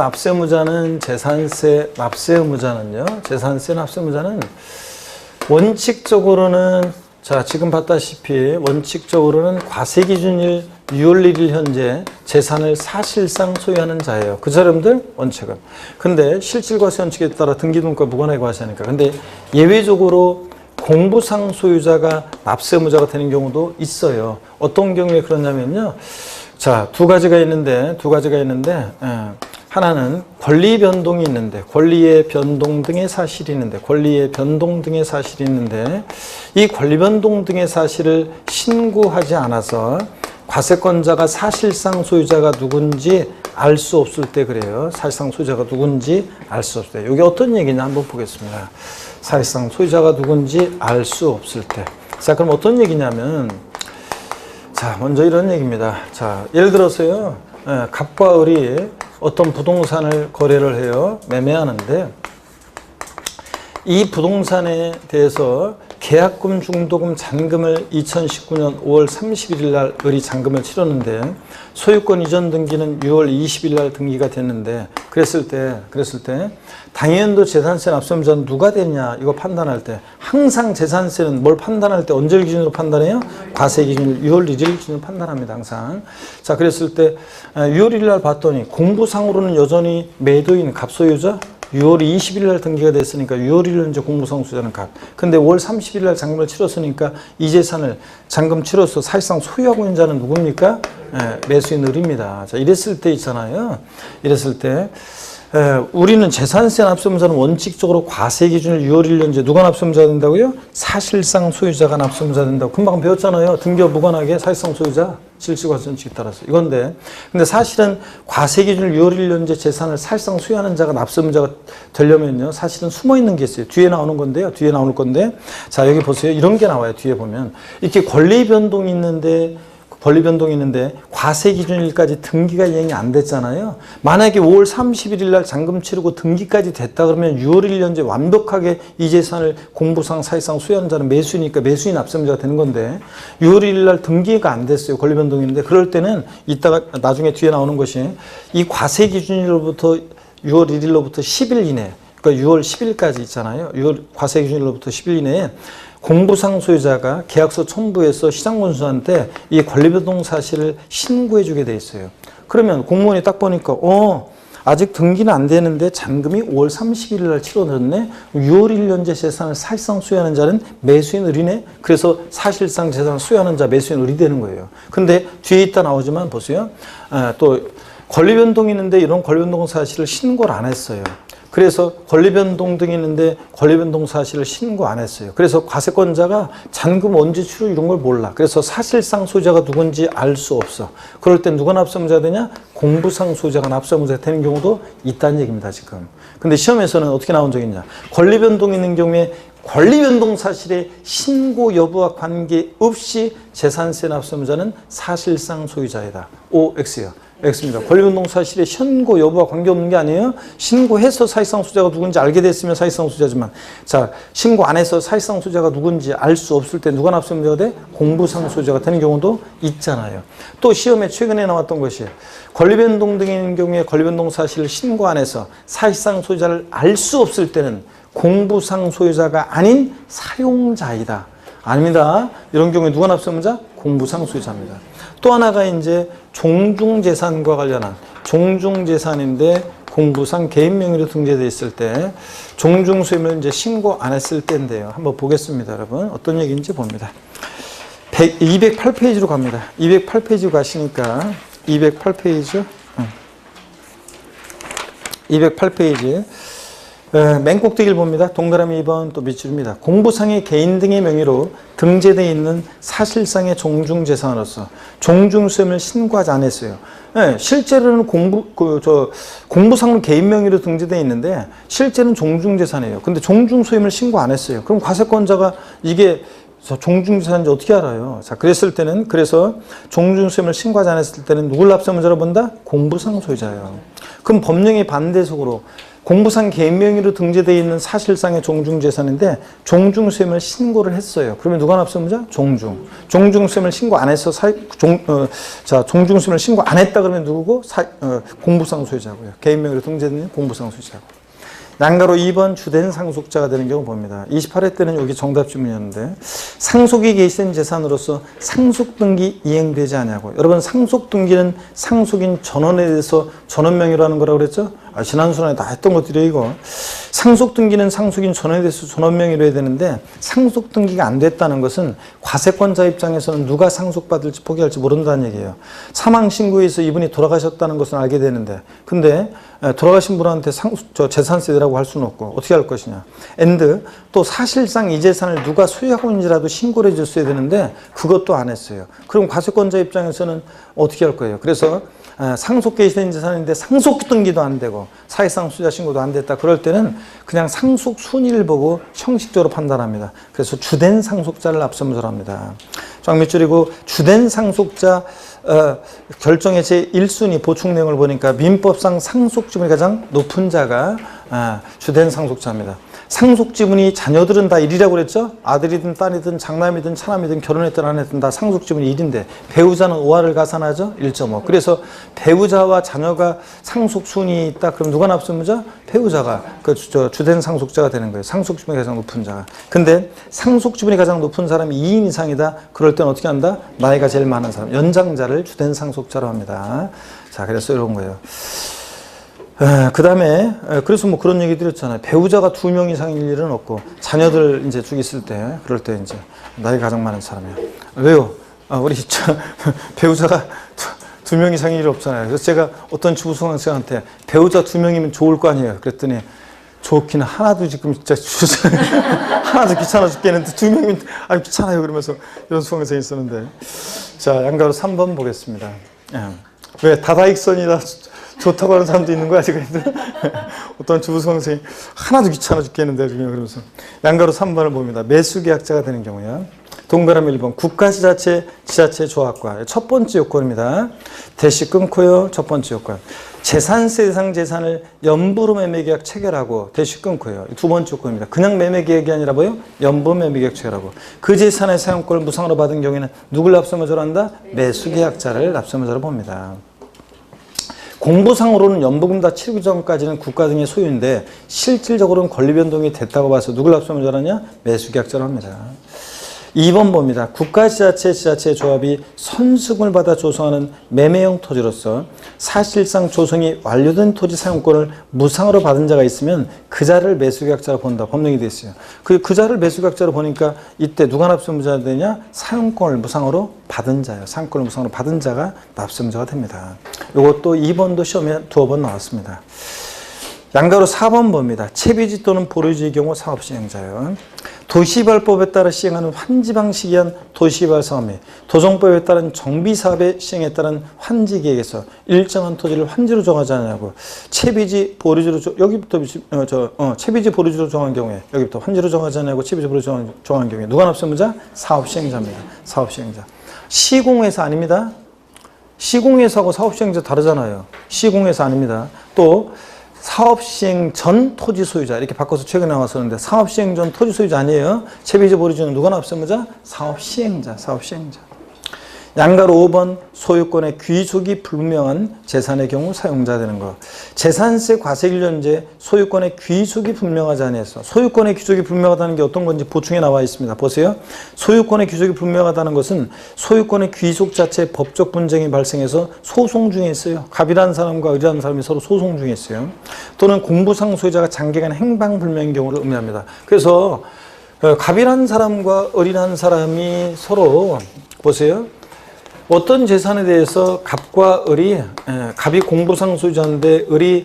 납세무자는 원칙적으로는 자 지금 봤다시피 원칙적으로는 과세기준일 6월 1일 현재 재산을 사실상 소유하는 자예요. 그죠 여러분들? 원칙은. 근데 실질과세 원칙에 따라 등기등록과 무관하게 과세하니까. 근데 예외적으로 공부상 소유자가 납세무자가 되는 경우도 있어요. 어떤 경우에 그러냐면요. 자, 두 가지가 있는데 하나는 권리 변동이 있는데 권리의 변동 등의 사실이 있는데 이 권리 변동 등의 사실을 신고하지 않아서 과세권자가 사실상 소유자가 누군지 알 수 없을 때 그래요. 사실상 소유자가 누군지 알 수 없을 때. 이게 어떤 얘기냐 한번 보겠습니다. 사실상 소유자가 누군지 알 수 없을 때. 자, 그럼 어떤 얘기냐면 자, 먼저 이런 얘기입니다. 자, 예를 들어서요, 갑과 을이 어떤 부동산을 거래를 해요. 매매하는데, 이 부동산에 대해서 계약금, 중도금, 잔금을 2019년 5월 31일 날 을이 잔금을 치렀는데, 소유권 이전 등기는 6월 20일 날 등기가 됐는데, 그랬을 때, 당연도 재산세 납세문자는 누가 되냐, 이거 판단할 때, 항상 재산세는 뭘 판단할 때 언제 기준으로 판단해요? 과세 기준일 6월 1일 기준으로 판단합니다, 항상. 자, 그랬을 때, 6월 1일 날 봤더니, 공부상으로는 여전히 매도인 갑소유자, 6월 20일 날 등기가 됐으니까 6월 1일 이제 공부상 소유자는 갑. 근데 5월 30일 날 잔금을 치렀으니까 이 재산을 잔금 치러서 사실상 소유하고 있는 자는 누굽니까? 매수인 을입니다. 자, 이랬을 때 있잖아요. 이랬을 때 우리는 재산세 납세의무자는 원칙적으로 과세 기준일 6월 1년제 누가 납세의무자가 된다고요? 사실상 소유자가 납세의무자가 된다고 금방 배웠잖아요. 등기와 무관하게 사실상 소유자 실시과세원칙에 따라서 이건데, 근데 사실은 과세 기준일 6월 1년제 재산을 사실상 소유하는 자가 납세의무자가 되려면요, 사실은 숨어 있는 게 있어요. 뒤에 나오는 건데요. 뒤에 나올 건데, 자 여기 보세요. 이런 게 나와요. 뒤에 보면 이렇게 권리 변동이 있는데 과세 기준일까지 등기가 이행이 안 됐잖아요. 만약에 5월 31일 날 잔금 치르고 등기까지 됐다 그러면 6월 1년제 완벽하게 이 재산을 공부상 사실상 소유하는 자는 매수니까 매수인 납세의무자가 되는 건데 6월 1일 날 등기가 안 됐어요. 권리 변동인데 그럴 때는 이따가 나중에 뒤에 나오는 것이 이 과세 기준일로부터 6월 1일로부터 10일 이내, 그러니까 6월 10일까지 있잖아요. 6월 과세 기준일로부터 10일 이내에 공부상 소유자가 계약서 첨부해서 시장군수한테 이 권리변동 사실을 신고해 주게 돼 있어요. 그러면 공무원이 딱 보니까 아직 등기는 안 되는데 잔금이 5월 31일 날 치러졌네. 6월 1년제 재산을 사실상 소유하는 자는 매수인 을이네. 그래서 사실상 재산을 소유하는 자 매수인 을이 되는 거예요. 근데 뒤에 있다 나오지만 보세요. 또 권리변동이 있는데 이런 권리변동 사실을 신고를 안 했어요. 그래서 권리변동 등이 있는데 권리변동 사실을 신고 안 했어요. 그래서 과세권자가 잔금 언제 치료 이런 걸 몰라. 그래서 사실상 소유자가 누군지 알 수 없어. 그럴 땐 누가 납세의무자가 되냐? 공부상 소유자가 납세의무자가 되는 경우도 있다는 얘기입니다, 지금. 근데 시험에서는 어떻게 나온 적이 있냐? 권리변동이 있는 경우에 권리변동 사실의 신고 여부와 관계없이 재산세 납세의무자는 사실상 소유자이다. OX요. X입니다. 권리변동 사실의 신고 여부와 관계없는 게 아니에요. 신고해서 사실상 소유자가 누군지 알게 됐으면 사실상 소유자지만, 자 신고 안 해서 사실상 소유자가 누군지 알 수 없을 때 누가 납세의무자가 돼? 공부상 소유자가 되는 경우도 있잖아요. 또 시험에 최근에 나왔던 것이 권리변동 등이 있는 경우에 권리변동 사실을 신고 안 해서 사실상 소유자를 알 수 없을 때는 공부상 소유자가 아닌 사용자이다. 아닙니다. 이런 경우에 누가 납세의무자? 공부상 소유자입니다. 또 하나가 이제 종중재산과 관련한 종중재산인데 공부상 개인 명의로 등재되어 있을 때 종중소임을 이제 신고 안 했을 때인데요. 한번 보겠습니다, 여러분. 어떤 얘기인지 봅니다. 208페이지로 갑니다. 208페이지 가시니까 208페이지 208페이지 맨 꼭대기를 봅니다. 동그라미 2번 또 밑줄입니다. 공부상의 개인 등의 명의로 등재되어 있는 사실상의 종중재산으로서 종중소임을 신고하지 않았어요. 네, 실제로는 공부상은 개인 명의로 등재되어 있는데 실제는 종중재산이에요. 근데 종중소임을 신고 안 했어요. 그럼 과세권자가 이게 종중재산인지 어떻게 알아요? 자, 그래서 종중소임을 신고하지 않았을 때는 누굴 납세의무자로 본다? 공부상 소유자예요. 그럼 법령의 반대속으로 공부상 개인 명의로 등재되어 있는 사실상의 종중재산인데 종중소임을 신고를 했어요. 그러면 누가 납세의무자? 종중소임을 신고 안 해서 종중소임을 신고 안 했다 그러면 누구고? 공부상 소유자고요. 개인 명의로 등재되는 공부상 소유자고. 양가로 2번 주된 상속자가 되는 경우 봅니다. 28회 때는 여기 정답 질문이었는데 상속이 개시된 재산으로서 상속등기 이행되지 않냐고. 여러분 상속등기는 상속인 전원에 대해서 전원 명의로 하는 거라고 그랬죠? 지난 시간에 다 했던 것들이에요, 이거. 상속등기는 상속인 전원에 대해서 전원 명의로 해야 되는데 상속등기가 안 됐다는 것은 과세권자 입장에서는 누가 상속받을지 포기할지 모른다는 얘기예요. 사망신고에서 이분이 돌아가셨다는 것은 알게 되는데 근데 돌아가신 분한테 재산세 내라고 할 수는 없고 어떻게 할 것이냐. 또 사실상 이 재산을 누가 소유하고 있는지라도 신고를 해줬어야 되는데 그것도 안 했어요. 그럼 과세권자 입장에서는 어떻게 할 거예요? 그래서 상속 개시된 재산인데 상속 등기도 안 되고 사실상 소유자 신고도 안 됐다. 그럴 때는 그냥 상속 순위를 보고 형식적으로 판단합니다. 그래서 주된 상속자를 납세의무자로 합니다. 쫙밑줄이고 주된 상속자 결정의 제1순위 보충 내용을 보니까 민법상 상속지분이 가장 높은 자가 주된 상속자입니다. 상속지분이 자녀들은 다 1이라고 그랬죠? 아들이든 딸이든 장남이든 차남이든 결혼했든 안 했든 다 상속지분이 1인데 배우자는 5화를 가산하죠? 1.5. 그래서 배우자와 자녀가 상속순위 있다. 그럼 누가 납세의무자? 배우자가 주된 상속자가 되는 거예요. 상속지분이 가장 높은 자가. 근데 상속지분이 가장 높은 사람이 2인 이상이다. 그럴 땐 어떻게 한다? 나이가 제일 많은 사람, 연장자를 주된 상속자로 합니다. 자, 그래서 이런 거예요. 그 다음에 그래서 뭐 그런 얘기 드렸잖아요. 배우자가 2명 이상일 일은 없고 자녀들 이제 쭉 있을 때 그럴 때 이제 나이가 가장 많은 사람이에요. 왜요? 우리 배우자가 두 명 이상일 일 없잖아요. 그래서 제가 어떤 주부성한테 배우자 두 명이면 좋을 거 아니에요. 그랬더니 좋기는 하나도 지금 진짜 하나도 귀찮아 죽겠는데 두 명이면 아니 귀찮아요. 그러면서 이런 수강생이 있었는데. 자, 양가로 3번 보겠습니다. 예. 왜 다다익선이라 좋다고 하는 사람도 있는 거야 지금. 어떤 주부성생이 하나도 귀찮아 죽겠는데 지금 그러면서 양가로 3번을 봅니다. 매수계약자가 되는 경우요. 동그라미 1번 국가지자체 조합과 첫 번째 요건입니다. 대시 끊고요. 첫 번째 요건. 재산세 대상 재산을 연부로 매매계약 체결하고 대시 끊고요. 두 번째 요건입니다. 그냥 매매계약이 아니라 뭐요? 연부 매매계약 체결하고 그 재산의 사용권을 무상으로 받은 경우에는 누굴 납세무자로 한다? 매수계약자를 납세무자로 봅니다. 공부상으로는 연부금 다 치르기 전까지는 국가 등의 소유인데 실질적으로는 권리 변동이 됐다고 봐서 누굴 납세무자로 하냐? 매수계약자로 합니다. 2번 봅니다. 국가지자체 조합이 선승을 받아 조성하는 매매형 토지로서 사실상 조성이 완료된 토지 사용권을 무상으로 받은 자가 있으면 그 자를 매수계약자로 본다. 법령이 되어 있어요. 그 자를 매수계약자로 보니까 이때 누가 납세무자가 되냐? 사용권을 무상으로 받은 자예요. 사용권을 무상으로 받은 자가 납세무자가 됩니다. 이것도 2번도 시험에 두어 번 나왔습니다. 양가로 4번 봅니다. 채비지 또는 보류지의 경우 사업시행자요. 도시개발법에 따라 시행하는 환지 방식에 의한 도시개발 사업 및 도정법에 따른 정비사업의 시행에 따른 환지계획에서 일정한 토지를 환지로 정하지 않냐고 채비지 보류지로 여기부터 채비지 보류지로 정한 경우에 여기부터 환지로 정하지 않냐고 채비지 보류지로 정한 경우에 누가 납세무자? 사업시행자입니다. 사업시행자. 시공회사 아닙니다. 시공회사하고 사업시행자 다르잖아요. 시공회사 아닙니다. 또 사업시행 전 토지 소유자 이렇게 바꿔서 최근에 나왔었는데 사업시행 전 토지 소유자 아니에요. 채비지 보류지는 누가 납세무자? 사업시행자. 양가로 5번 소유권의 귀속이 불명한 재산의 경우 사용자 되는 거. 재산세 과세일련제 소유권의 귀속이 불명하지 않아서 소유권의 귀속이 불명하다는 게 어떤 건지 보충에 나와 있습니다. 보세요. 소유권의 귀속이 불명하다는 것은 소유권의 귀속 자체에 법적 분쟁이 발생해서 소송 중에 있어요. 갑이라는 사람과 을이라는 사람이 서로 소송 중에 있어요. 또는 공부상 소유자가 장기간 행방불명인 경우를 의미합니다. 그래서 갑이라는 사람과 을이라는 사람이 서로 보세요. 어떤 재산에 대해서 갑과 을이 갑이 공부상 소유자인데 을이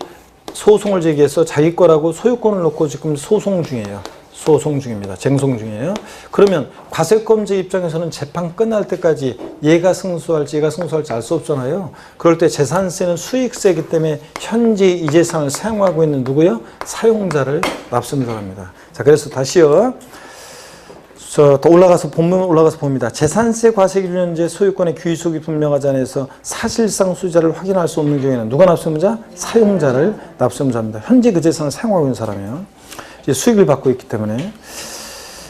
소송을 제기해서 자기 거라고 소유권을 놓고 지금 소송 중이에요. 소송 중입니다. 쟁송 중이에요. 그러면 과세권자 입장에서는 재판 끝날 때까지 얘가 승소할지 알 수 없잖아요. 그럴 때 재산세는 수익세이기 때문에 현재 이 재산을 사용하고 있는 누구요? 사용자를 납세무자로 합니다. 자, 그래서 다시요. 더 올라가서 봅니다. 재산세 과세기준제 소유권의 귀속이 분명하지 않아서 사실상 소유자를 확인할 수 없는 경우에는 누가 납세무자? 사용자를 납세무자입니다. 현재 그 재산을 사용하고 있는 사람이에요. 이제 수익을 받고 있기 때문에.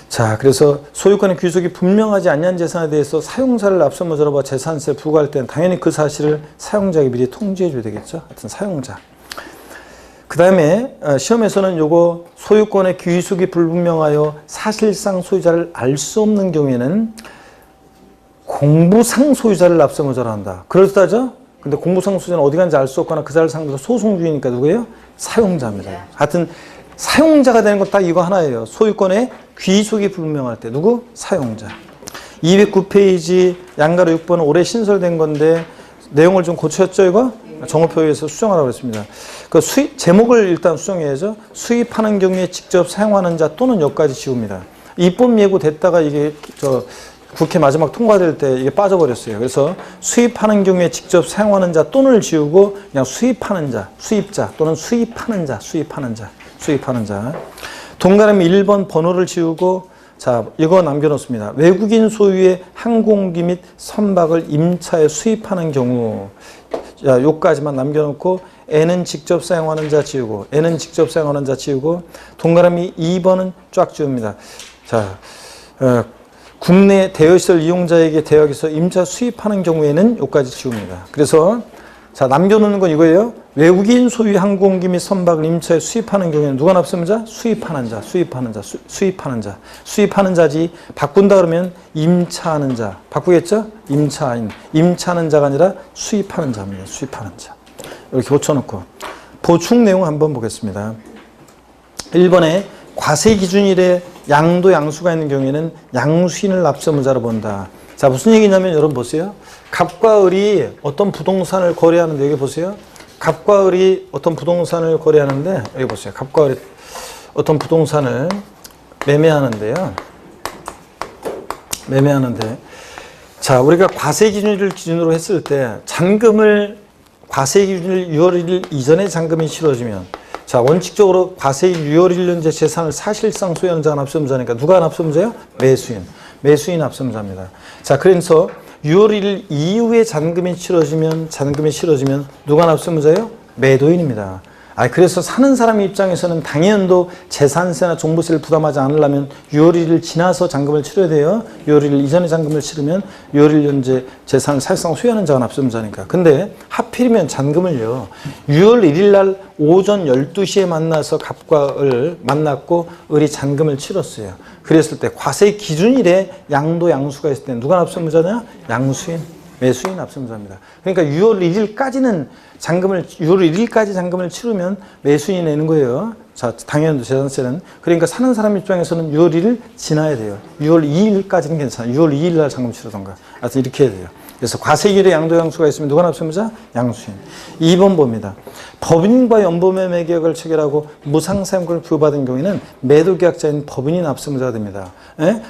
자, 그래서 소유권의 귀속이 분명하지 않는 재산에 대해서 사용자를 납세무자로 봐 재산세 부과할 때는 당연히 그 사실을 사용자에게 미리 통지해 줘야 되겠죠. 하여튼 사용자. 그 다음에 시험에서는 요거 소유권의 귀속이 불분명하여 사실상 소유자를 알 수 없는 경우에는 공부상 소유자를 납세무자로 한다. 그렇다죠? 근데 공부상 소유자는 어디 간지 알 수 없거나 그 자를 상대로 소송 중이니까 누구예요? 사용자입니다. 하여튼 사용자가 되는 건 딱 이거 하나예요. 소유권의 귀속이 불분명할 때 누구? 사용자. 209페이지 양가로 6번은 올해 신설된 건데 내용을 좀 고쳤죠 이거? 정오표에서 수정하라고 했습니다. 그 제목을 일단 수정해야죠. 수입하는 경우에 직접 사용하는 자 또는 여기까지 지웁니다. 입법 예고됐다가 이게 국회 마지막 통과될 때 이게 빠져버렸어요. 그래서 수입하는 경우에 직접 사용하는 자 또는을 지우고 그냥 수입하는 자, 수입자 또는 수입하는 자. 동그라미 1번 번호를 지우고 자, 이거 남겨놓습니다. 외국인 소유의 항공기 및 선박을 임차에 수입하는 경우 자, 요까지만 남겨놓고 N은 직접 사용하는 자 지우고 동그라미 2번은 쫙 지웁니다. 자, 국내 대여시설 이용자에게 대여해서 임차 수입하는 경우에는 요까지 지웁니다. 그래서 자, 남겨놓는 건 이거예요. 외국인 소유의 항공기 및 선박을 임차에 수입하는 경우에는 누가 납세무자? 수입하는 자지. 바꾼다 그러면 임차하는 자. 바꾸겠죠? 임차하는 자가 아니라 수입하는 자입니다. 수입하는 자. 이렇게 고쳐놓고 보충 내용 한번 보겠습니다. 1번에 과세 기준일에 양도 양수가 있는 경우에는 양수인을 납세무자로 본다. 자, 무슨 얘기냐면 여러분 보세요. 갑과 을이 어떤 부동산을 거래하는데 여기 보세요. 갑과 을이 어떤 부동산을 거래하는데 여기 보세요. 갑과 을이 어떤 부동산을 매매하는데요. 자, 우리가 과세기준일을 기준으로 했을 때 잔금을 과세기준일 6월 1일 이전에 잔금이 치러지면 자, 원칙적으로 과세일 6월 1일째 재산을 사실상 소유하는 자가 납세음자니까 누가 납세음자예요? 매수인 납세음자입니다. 자, 그래서 6월 1일 이후에 잔금이 치러지면 누가 납세음자예요? 매도인입니다. 그래서 사는 사람 입장에서는 당연도 재산세나 종부세를 부담하지 않으려면 6월 1일 지나서 잔금을 치러야 돼요. 6월 1일 이전에 잔금을 치르면 6월 1일 현재 재산을 사실상 소유하는 자가 납세음자니까. 근데 하필이면 잔금을요. 6월 1일 날 오전 12시에 만나서 갑과 을 만났고 을이 잔금을 치렀어요. 그랬을 때 과세 기준일에 양도 양수가 있을 때 누가 납세음자냐? 매수인 납세음자입니다. 그러니까 6월 1일까지는 6월 1일까지 잔금을 치르면 매수인이 내는 거예요. 자, 당연도 재산세는. 그러니까 사는 사람 입장에서는 6월 1일 지나야 돼요. 6월 2일까지는 괜찮아요. 6월 2일 날 잔금 치르던가. 하여튼 이렇게 해야 돼요. 그래서 과세일에 양도 양수가 있으면 누가 납세음자? 양수인. 2번 봅니다. 법인과 연보매매 계약을 체결하고 무상사용권을 부여받은 경우에는 매도계약자인 법인이 납세음자가 됩니다.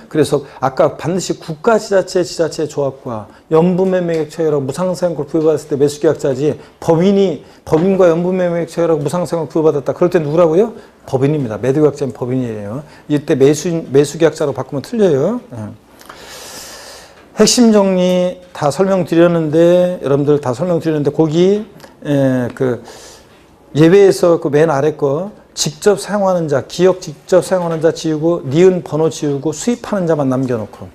그래서 아까 반드시 국가지자체 조합과 연보매매 계약 체결하고 무상사용권을 부여받았을 때 매수계약자지 법인과 연보매매 계약 체결하고 무상사용권을 부여받았다. 그럴 때 누구라고요? 법인입니다. 매도계약자인 법인이에요. 이때 매수계약자로 바꾸면 틀려요. 핵심 정리 다 설명드렸는데 여러분들 다 설명드렸는데 거기 예외에서 그 맨 아래 거 직접 사용하는 자, 기억 직접 사용하는 자 지우고 니은 번호 지우고 수입하는 자만 남겨놓고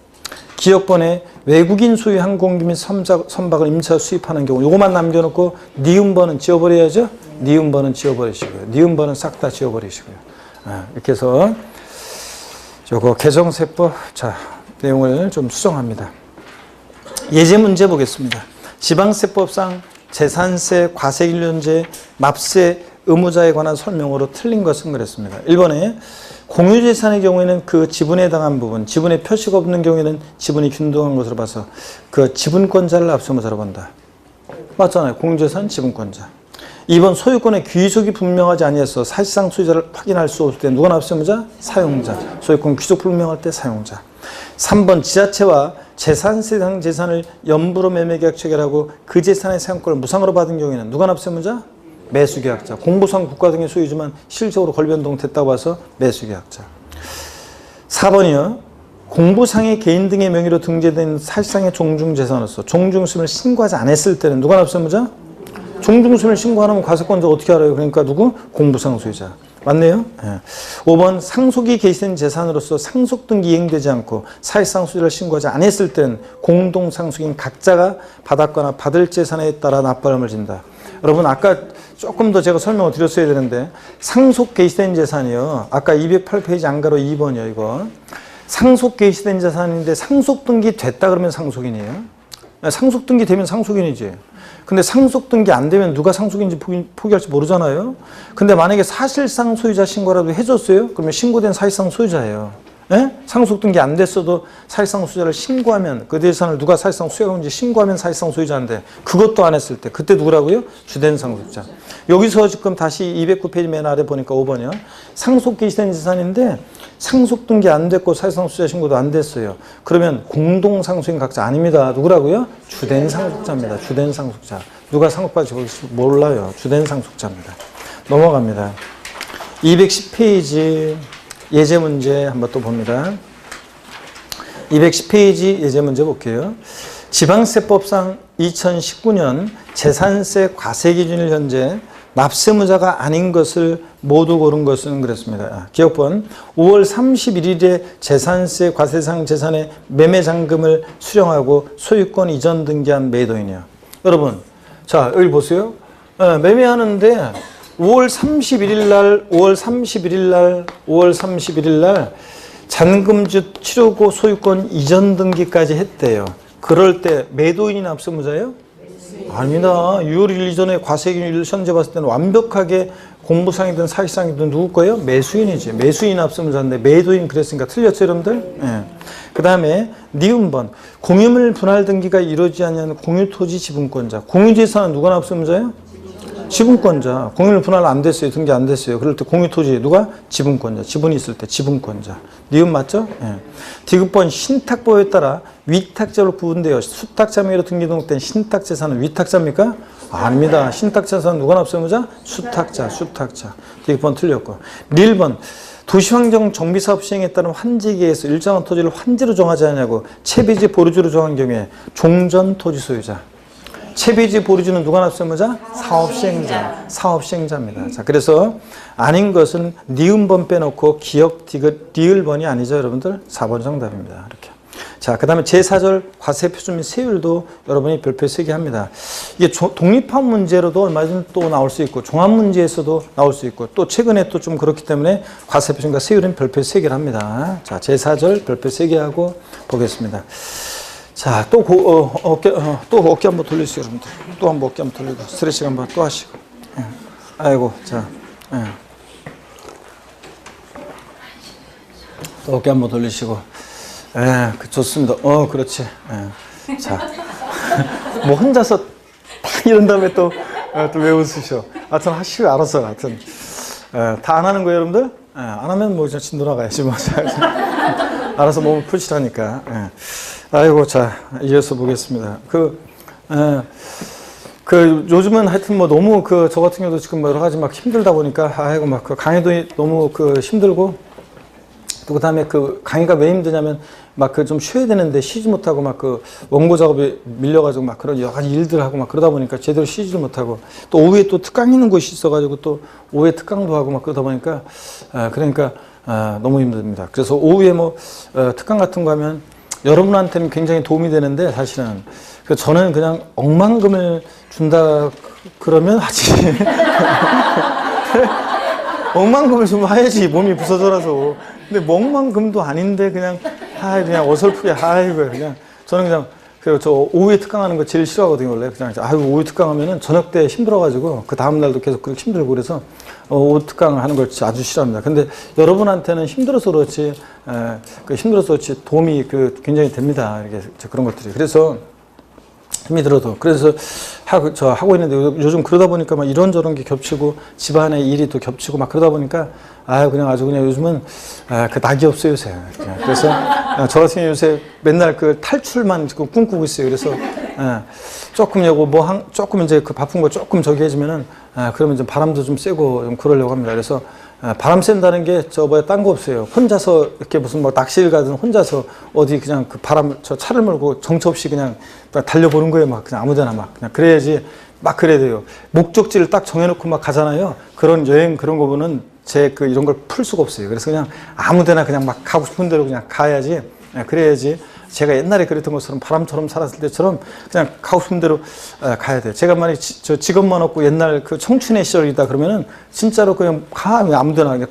기억번에 외국인 소유 항공기 및 선박을 임차 수입하는 경우 요거만 남겨놓고 니은 번은 지워버려야죠. 니은 번은 지워버리시고요. 니은 번은 싹 다 지워버리시고요. 이렇게 해서 요거 개정세법 자 내용을 좀 수정합니다. 예제 문제 보겠습니다. 지방세법상 재산세, 과세일련제, 납세 의무자에 관한 설명으로 틀린 것은 그랬습니다. 1번에 공유재산의 경우에는 그 지분에 해당한 부분, 지분에 표시가 없는 경우에는 지분이 균등한 것으로 봐서 그 지분권자를 납세의무자로 본다. 맞잖아요. 공유재산 지분권자. 2번 소유권의 귀속이 분명하지 아니해서 사실상 소유자를 확인할 수 없을 때 누가 납세의무자? 사용자. 소유권 귀속 불명할 때 사용자. 3번 지자체와 재산세상 재산을 연부로 매매계약 체결하고 그 재산의 사용권을 무상으로 받은 경우에는 누가 납세의무자? 매수계약자. 공부상 국가 등의 소유지만 실적으로 권리변동됐다고 봐서 매수계약자. 4번이요. 공부상의 개인 등의 명의로 등재된 사실상의 종중재산으로서 종중수임을 신고하지 않았을 때는 누가 납세의무자? 종중수임을 신고 안 하면 과세권자 어떻게 알아요? 그러니까 누구? 공부상 소유자. 맞네요. 5번 상속이 개시된 재산으로서 상속등기 이행되지 않고 사실상 소유를 신고하지 않았을 때는 공동상속인 각자가 받았거나 받을 재산에 따라 납부함을 진다. 여러분 아까 조금 더 제가 설명을 드렸어야 되는데 상속 개시된 재산이요. 아까 208페이지 안가로 2번이요. 이거 상속 개시된 재산인데 상속등기 됐다 그러면 상속인이에요. 상속등기 되면 상속인이지. 근데 상속등기 안 되면 누가 상속인지 포기할지 모르잖아요. 근데 만약에 사실상 소유자 신고라도 해줬어요? 그러면 신고된 사실상 소유자예요. 상속등기 안 됐어도 사실상 소유자를 신고하면 그 재산을 누가 사실상 소유하는지 신고하면 사실상 소유자인데 그것도 안 했을 때 그때 누구라고요? 주된 상속자. 여기서 지금 다시 209페이지 맨 아래 보니까 5번이요. 상속 개시된 재산인데 상속등기 안 됐고 사실상 소유자 신고도 안 됐어요. 그러면 공동상속인 각자 아닙니다. 누구라고요? 주된 상속자입니다. 주된 상속자. 누가 상속받을지 몰라요. 주된 상속자입니다. 넘어갑니다. 210페이지 예제 문제 한번 또 봅니다. 210페이지 예제 문제 볼게요. 지방세법상 2019년 재산세 과세기준일 현재 납세의무자가 아닌 것을 모두 고른 것은 그랬습니다. 기억번 5월 31일에 재산세 과세상 재산의 매매잔금을 수령하고 소유권 이전 등기한 매도인이요. 여러분 자 여기 보세요. 매매하는데 5월 31일 날 잔금주 치르고 소유권 이전 등기까지 했대요. 그럴 때 매도인이 납세의무자예요? 아닙니다. 6월 1일 이전에 과세기준일 현재 봤을 때는 완벽하게 공부상이든 사기상이든 누구 거예요? 매수인이지. 매수인 합성자인데 매도인 그랬으니까 틀렸죠, 여러분들? 예. 그 다음에 니은번. 공유물 분할 등기가 이루어지지 않는 공유토지 지분권자. 공유재산은 누가 합성자예요? 지분권자. 공유물 분할 안 됐어요. 등기 안 됐어요. 그럴 때 공유토지 누가? 지분권자. 지분이 있을 때 지분권자. 니은 맞죠? 예. 디귿번 신탁법에 따라 위탁자로 구분되어 수탁자 명의로 등기 등록된 신탁재산은 위탁자입니까? 아닙니다. 신탁재산은 누가 납세의무자? 수탁자. 디귿번 틀렸고. 릴번. 도시환경 정비사업 시행에 따른 환지기에서 일정한 토지를 환지로 정하지 않냐고 채비지 보류지로 정한 경우에 종전토지 소유자. 채비지 보류지는 누가 납세의무자? 사업시행자입니다. 자, 그래서 아닌 것은 니은번 빼놓고 기역 디귿 리을번이 아니죠, 여러분들? 4번 정답입니다. 이렇게. 자, 그 다음에 제4절 과세표준 및 세율도 여러분이 별표 3개 합니다. 이게 독립한 문제로도 얼마든지 또 나올 수 있고 종합 문제에서도 나올 수 있고 또 최근에 또 좀 그렇기 때문에 과세표준과 세율은 별표 3개를 합니다. 자, 제4절 별표 3개 하고 보겠습니다. 자, 또 어깨 한번 돌리시죠, 여러분들. 또 한번 어깨 한번 돌리고 스트레칭 한번 또 하시고. 예. 아이고, 자, 예. 또 어깨 한번 돌리시고. 예, 좋습니다. 그렇지. 예. 자, 뭐 혼자서 딱 이런 다음에 또 왜 웃으셔? 하여튼 하시고 알아서 하여튼. 다 안 하는 거예요, 여러분들? 예, 안 하면 뭐 진짜 놀아가야지 뭐. 알아서 몸을 푸시라니까. 예. 아이고, 자, 이어서 보겠습니다. 요즘은 하여튼 뭐 너무 저 같은 경우도 지금 여러 가지 막 힘들다 보니까, 아이고, 막 강의도 너무 힘들고, 또 그 다음에 강의가 왜 힘드냐면, 막 좀 쉬어야 되는데 쉬지 못하고 막 원고 작업에 밀려가지고 막 그런 여러 가지 일들 하고 막 그러다 보니까 제대로 쉬지를 못하고, 또 오후에 또 특강 있는 곳이 있어가지고 또 오후에 특강도 하고 막 그러다 보니까, 그러니까, 너무 힘듭니다. 그래서 오후에 뭐, 특강 같은 거 하면, 여러분한테는 굉장히 도움이 되는데 사실은 저는 그냥 억만금을 준다 그러면 하지. 억만금을 주면 해야지 몸이 부서져라서. 근데 뭐 억만금도 아닌데 그냥 어설프게 그냥 저는 그냥 저 오후에 특강하는 거 제일 싫어하거든요. 원래 그냥 오후 특강하면은 저녁 때 힘들어가지고 그 다음 날도 계속 그렇게 힘들고 그래서 오후 특강을 하는 걸 아주 싫어합니다. 근데 여러분한테는 힘들어서 그렇지 도움이 굉장히 됩니다. 이렇게 그런 것들이. 그래서 힘이 들어도 그래서 하고 있는데 요즘 그러다 보니까 막 이런저런 게 겹치고 집안의 일이 또 겹치고 막 그러다 보니까 그냥 요즘은 낙이 없어요 요새. 그래서 저 같은 경우 요새 맨날 탈출만 꿈꾸고 있어요. 그래서 조금 조금 이제 바쁜 거 조금 저기 해주면은 그러면 좀 바람도 좀 쐬고 좀 그러려고 합니다. 그래서 바람 쐰다는 게 딴 거 없어요. 혼자서 이렇게 무슨 뭐 낚시를 가든 혼자서 어디 그냥 차를 몰고 정처 없이 그냥 달려보는 거예요. 막 그냥 아무데나 막 그냥 그래야지 막 그래야 돼요. 목적지를 딱 정해놓고 막 가잖아요. 그런 여행 그런 거 보면 이런 걸 풀 수가 없어요. 그래서 그냥 아무데나 그냥 막 가고 싶은 대로 그냥 가야지. 그래야지 제가 옛날에 그랬던 것처럼 바람처럼 살았을 때처럼 그냥 가고 싶은 대로 가야 돼요. 제가 만약에 직업만 없고 옛날 청춘의 시절이다 그러면은 진짜로 그냥 아무데나 그냥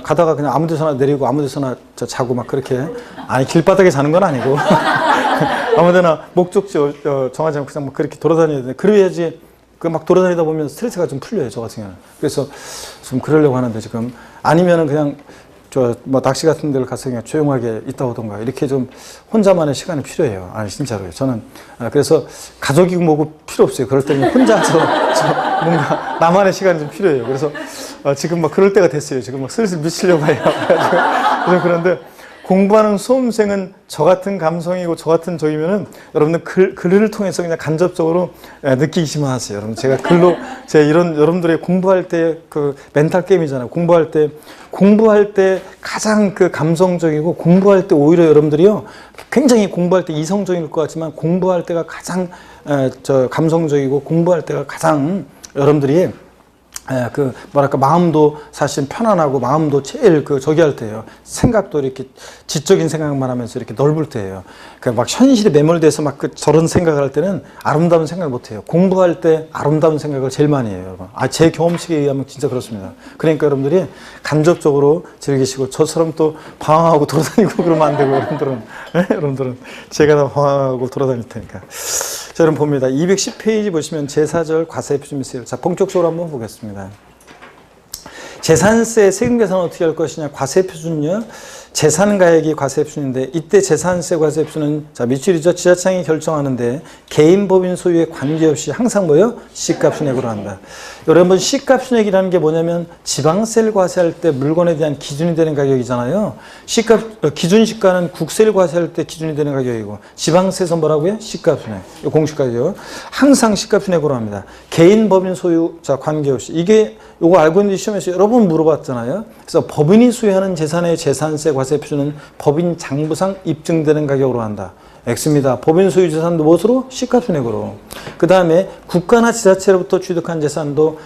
가다가 그냥 아무 데서나 내리고 아무 데서나 자고 막 그렇게 길바닥에 자는 건 아니고 아무데나 목적지 정하지 않고 그냥 막 그렇게 돌아다녀야 돼. 그래야지 막 돌아다니다 보면 스트레스가 좀 풀려요, 저 같은 경우는. 그래서 좀 그러려고 하는데 지금 아니면은 그냥 낚시 같은 데를 가서 그냥 조용하게 있다 오던가 이렇게 좀 혼자만의 시간이 필요해요. 진짜로요. 저는 그래서 가족이고 뭐고 필요 없어요. 그럴 때는 혼자서 뭔가 나만의 시간이 좀 필요해요. 그래서 지금 막 그럴 때가 됐어요. 지금 막 슬슬 미치려고 해요. 그런데 공부하는 수험생은 저 같은 감성이고 저 같은 저이면은 여러분들 글을 통해서 그냥 간접적으로 느끼시면 하세요. 여러분 제가 여러분들의 공부할 때 멘탈 게임이잖아요. 공부할 때 가장 감성적이고 공부할 때 오히려 여러분들이요 굉장히 공부할 때 이성적일 것 같지만 공부할 때가 가장 감성적이고 공부할 때가 가장 여러분들이 마음도 사실 편안하고 마음도 제일 저기 할 때예요. 생각도 이렇게 지적인 생각만 하면서 이렇게 넓을 때예요. 막 현실에 매몰돼서 저런 생각을 할 때는 아름다운 생각을 못 해요. 공부할 때 아름다운 생각을 제일 많이 해요, 여러분. 제 경험치에 의하면 진짜 그렇습니다. 그러니까 여러분들이 간접적으로 즐기시고 저처럼 또 방황하고 돌아다니고 그러면 안 되고 여러분들은 제가 다 방황하고 돌아다닐 테니까. 자, 여러분 봅니다. 210페이지 보시면 제4절 과세표준 및 세율. 자, 본격적으로 한번 보겠습니다. 재산세 세금 계산은 어떻게 할 것이냐. 과세표준요. 재산가액이 과세표준인데 이때 재산세 과세표준은 자 밑줄이죠. 지자청이 결정하는데 개인 법인 소유에 관계없이 항상 뭐요? 시가순액으로 한다. 여러분 시가순액이라는 게 뭐냐면 지방세를 과세할 때 물건에 대한 기준이 되는 가격이잖아요. 기준 시가는 국세를 과세할 때 기준이 되는 가격이고 지방세에서 뭐라고요? 시가순액. 공시가격. 항상 시가순액으로 합니다. 개인 법인 소유 자 관계없이 이게 요거 알고 있는데 시험에서 여러 번 물어봤잖아요. 그래서 법인이 소유하는 재산의 재산세 과세표준은 법인 장부상 입증되는 가격으로 한다. X입니다. 법인 소유 재산도 무엇으로? 시가순액으로. 그 다음에 국가나 지자체로부터 취득한 재산도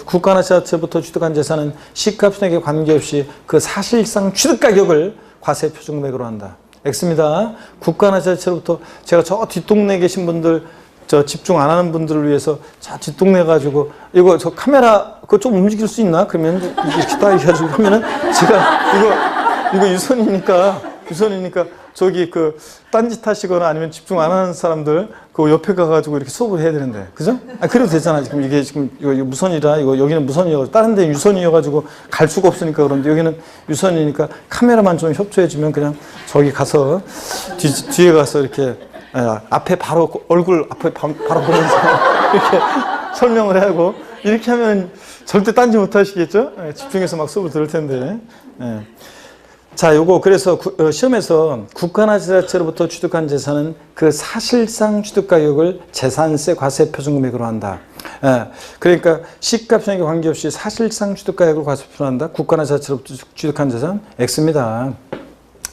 국가나 지자체로부터 취득한 재산은 시가순액에 관계없이 그 사실상 취득 가격을 과세표준금액으로 한다. X입니다. 국가나 지자체로부터 제가 저 뒷동네에 계신 분들 저 집중 안 하는 분들을 위해서 자 뒷동네 가지고 이거 저 카메라 그거 좀 움직일 수 있나? 그러면 이렇게 딱 해가지고 하면은 제가 이거 유선이니까 저기 딴짓 하시거나 아니면 집중 안 하는 사람들 그 옆에 가가지고 이렇게 수업을 해야 되는데 그죠? 그래도 되잖아. 지금 이게 이거 무선이라 이거 여기는 무선이어가지고 다른 데 유선이어가지고 갈 수가 없으니까 그런데 여기는 유선이니까 카메라만 좀 협조해주면 그냥 저기 가서 뒤에 가서 이렇게 앞에 바로 얼굴 앞에 바로 보면서 이렇게 설명을 하고 이렇게 하면 절대 딴지 못 하시겠죠? 집중해서 막 수업을 들을 텐데. 자, 요거 그래서 시험에서 국가나 지자체로부터 취득한 재산은 그 사실상 취득 가격을 재산세 과세표준금액으로 한다. 그러니까 시가순액에 관계없이 사실상 취득 가격을 과세표준한다. 국가나 지자체로부터 취득한 재산 X입니다.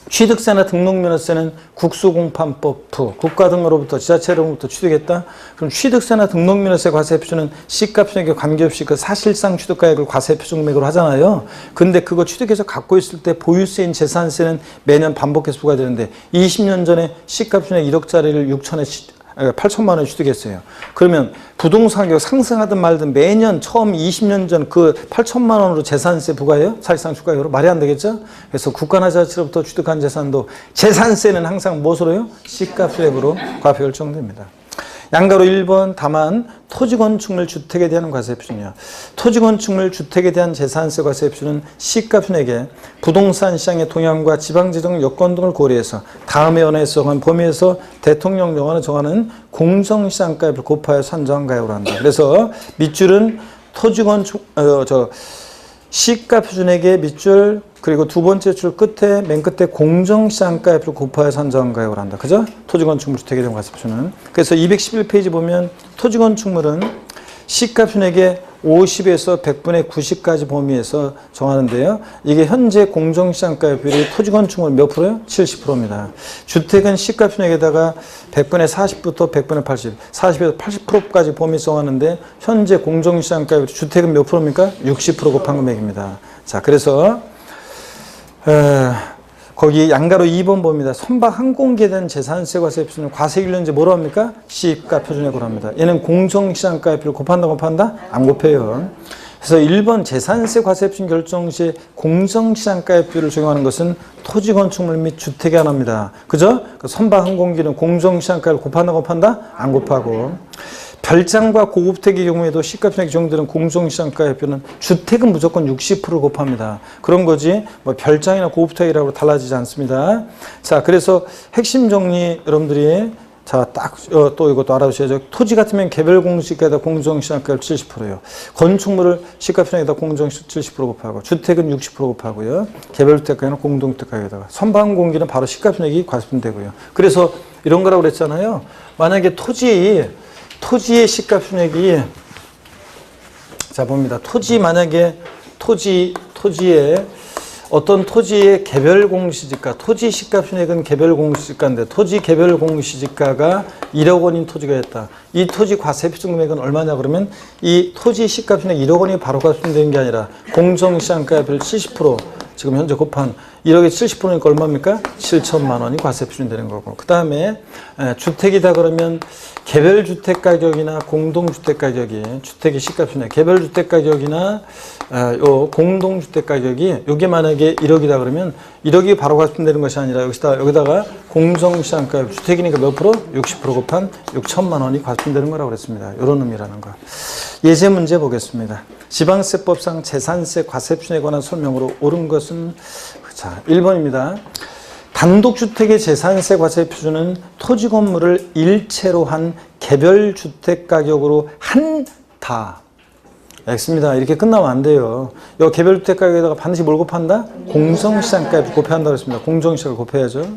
취득세나 등록면허세는 국수공판법 부 국가 등으로부터 지자체로부터 취득했다. 그럼 취득세나 등록면허세 과세표준은 시가순액에 관계없이 그 사실상 취득가액을 과세표준금액으로 하잖아요. 근데 그거 취득해서 갖고 있을 때 보유세인 재산세는 매년 반복해서 부과되는데 20년 전에 시가순액 1억짜리를 8천만 원에 취득했어요. 그러면 부동산 가격 상승하든 말든 매년 처음 20년 전 그 8천만 원으로 재산세 부과해요? 사실상 추가요로? 말이 안 되겠죠? 그래서 국가나 지자체로부터 취득한 재산도 재산세는 항상 무엇으로요? 시가순액으로 과표 결정됩니다. 양가로 1번 다만 토지건축물 주택에 대한 과세표준이요. 토지건축물 주택에 대한 재산세 과세표준은 시가순액에 부동산 시장의 동향과 지방재정 여건 등을 고려해서 다음에 연에서 정한 범위에서 대통령령안을 정하는 공정시장가액을 곱하여 산정한 가액으로 한다. 그래서 밑줄은 토지건축 시가표준액의 밑줄 그리고 두 번째 줄 끝에 맨 끝에 공정시장가액을 곱하여 산정한 가액을 한다. 그죠? 토지건축물 주택에 대한 과세표준은. 그래서 211페이지 보면 토지건축물은 시가표준액의 50에서 100분의 90까지 범위에서 정하는데요. 이게 현재 공정시장가액 비율이 토지건축물 몇 프로요? 70%입니다. 주택은 시가표준액에다가 100분의 40부터 100분의 80, 40에서 80%까지 범위 정하는데 현재 공정시장가액 비율 주택은 몇 프로입니까? 60% 곱한 금액입니다. 자, 그래서 거기 양가로 2번 봅니다. 선박 항공기에 대한 재산세 과세표준은 과세기일년제 뭐로 합니까? 시가표준액으로 합니다. 얘는 공정시장가액비를 곱한다? 안 곱해요. 그래서 1번 재산세 과세표준 결정 시 공정시장가액비를 적용하는 것은 토지건축물 및 주택에 한합니다. 그죠? 선박 항공기는 공정시장가액을 곱한다? 안 곱하고. 별장과 고급택의 경우에도 시가표준액 적용되는 공정시장가액비는 주택은 무조건 60% 곱합니다. 그런 거지 뭐 별장이나 고급택이라고 달라지지 않습니다. 자, 그래서 핵심 정리 여러분들이 자, 딱 또 이것도 알아두셔야죠. 토지 같으면 개별 공시가에다 공정시장가액 70%예요. 건축물을 시가표준액에다 공정시장 70% 곱하고 주택은 60% 곱하고요. 개별주택가에는 공동주택가에다가 선박항공기는 바로 시가표준액이 과세표준되고요. 그래서 이런 거라고 그랬잖아요. 만약에 토지의 시가표준액이 자 봅니다. 만약에 토지에 어떤 토지의 개별 공시지가 토지 시가표준액은 개별 공시지가인데 토지 개별 공시지가가 1억 원인 토지가 있다. 이 토지 과세표준 금액은 얼마냐 그러면 이 토지 시가표준액 1억 원이 바로 과세표준되는 게 아니라 공정시장가액 70% 지금 현재 곱한 1억에 70%니까 얼마입니까? 7천만 원이 과세표준 되는 거고. 그 다음에 주택이다 그러면 개별주택 가격이나 공동주택 가격이 주택의 시가표준액 개별주택 가격이나 요 공동주택 가격이 요게 만약에 1억이다 그러면 1억이 바로 과세표준되는 것이 아니라 여기다가 공정시장가액 주택이니까 몇 프로? 60% 곱한 6천만 원이 과세표준되는 거라고 그랬습니다. 요런 의미라는 거. 예제 문제 보겠습니다. 지방세법상 재산세 과세표준에 관한 설명으로 옳은 것은 자 1번입니다. 단독주택의 재산세 과세표준은 토지 건물을 일체로 한 개별 주택 가격으로 한다. X입니다. 이렇게 끝나면 안 돼요. 이 개별 주택 가격에다가 반드시 뭘 곱한다? 공정시장가액 곱해한다고 했습니다. 공정시장을 곱해야죠.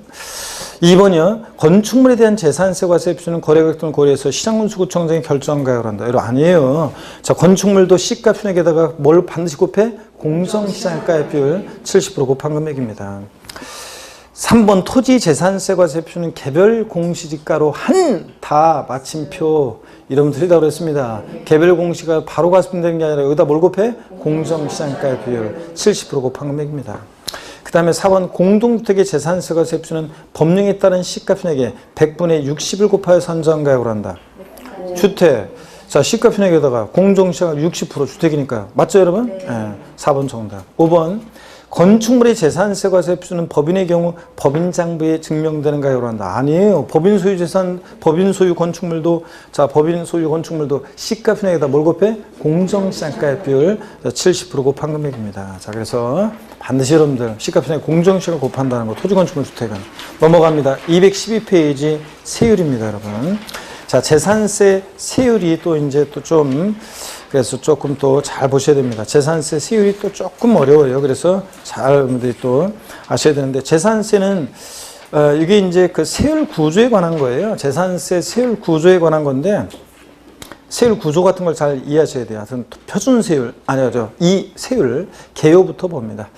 2번이요. 건축물에 대한 재산세 과세 표준은 거래가격 등을 고려해서 시장군수구청장이 결정한 가격을 한다. 이거 아니에요. 자, 건축물도 시가 표준액에다가 뭘 반드시 곱해? 공정시장가액 비율 70% 곱한 금액입니다. 3번 토지 재산세 과세 표준은 개별 공시지가로 한다. 마침표 이러면 틀리다고 그랬습니다. 개별 공시가 바로 가산되는 게 아니라 여기다 뭘 곱해? 공정시장가액 비율 70% 곱한 금액입니다. 그 다음에 4번 공동주택의 재산세 과세 표준은 법령에 따른 시가 표준액의 100분의 60을 곱하여 산정한 가격으로 한다. 주택. 자, 시가 표준액에다가 공정시장 60% 주택이니까. 맞죠, 여러분? 네. 4번 정답. 5번 건축물의 재산세 과세 표준은 법인의 경우 법인 장부에 증명되는 가격으로 한다. 아니에요. 법인 소유 재산, 법인 소유 건축물도 자, 법인 소유 건축물도 시가 표준액에다 뭘 곱해? 공정시장가액 비율 70% 곱한 금액입니다. 자, 그래서 반드시 여러분들 시가 표준액 공정시장을 곱한다는 거 토지 건축물 주택은 넘어갑니다. 212페이지 세율입니다, 여러분. 자, 재산세 세율이 또 이제 또 좀 그래서 조금 또 잘 보셔야 됩니다. 재산세 세율이 또 조금 어려워요. 그래서 잘 여러분들이 또 아셔야 되는데 재산세는 이게 이제 그 세율 구조에 관한 거예요. 재산세 세율 구조에 관한 건데 세율 구조 같은 걸 잘 이해하셔야 돼요. 하여튼 표준 세율 아니죠. 이 세율 개요부터 봅니다.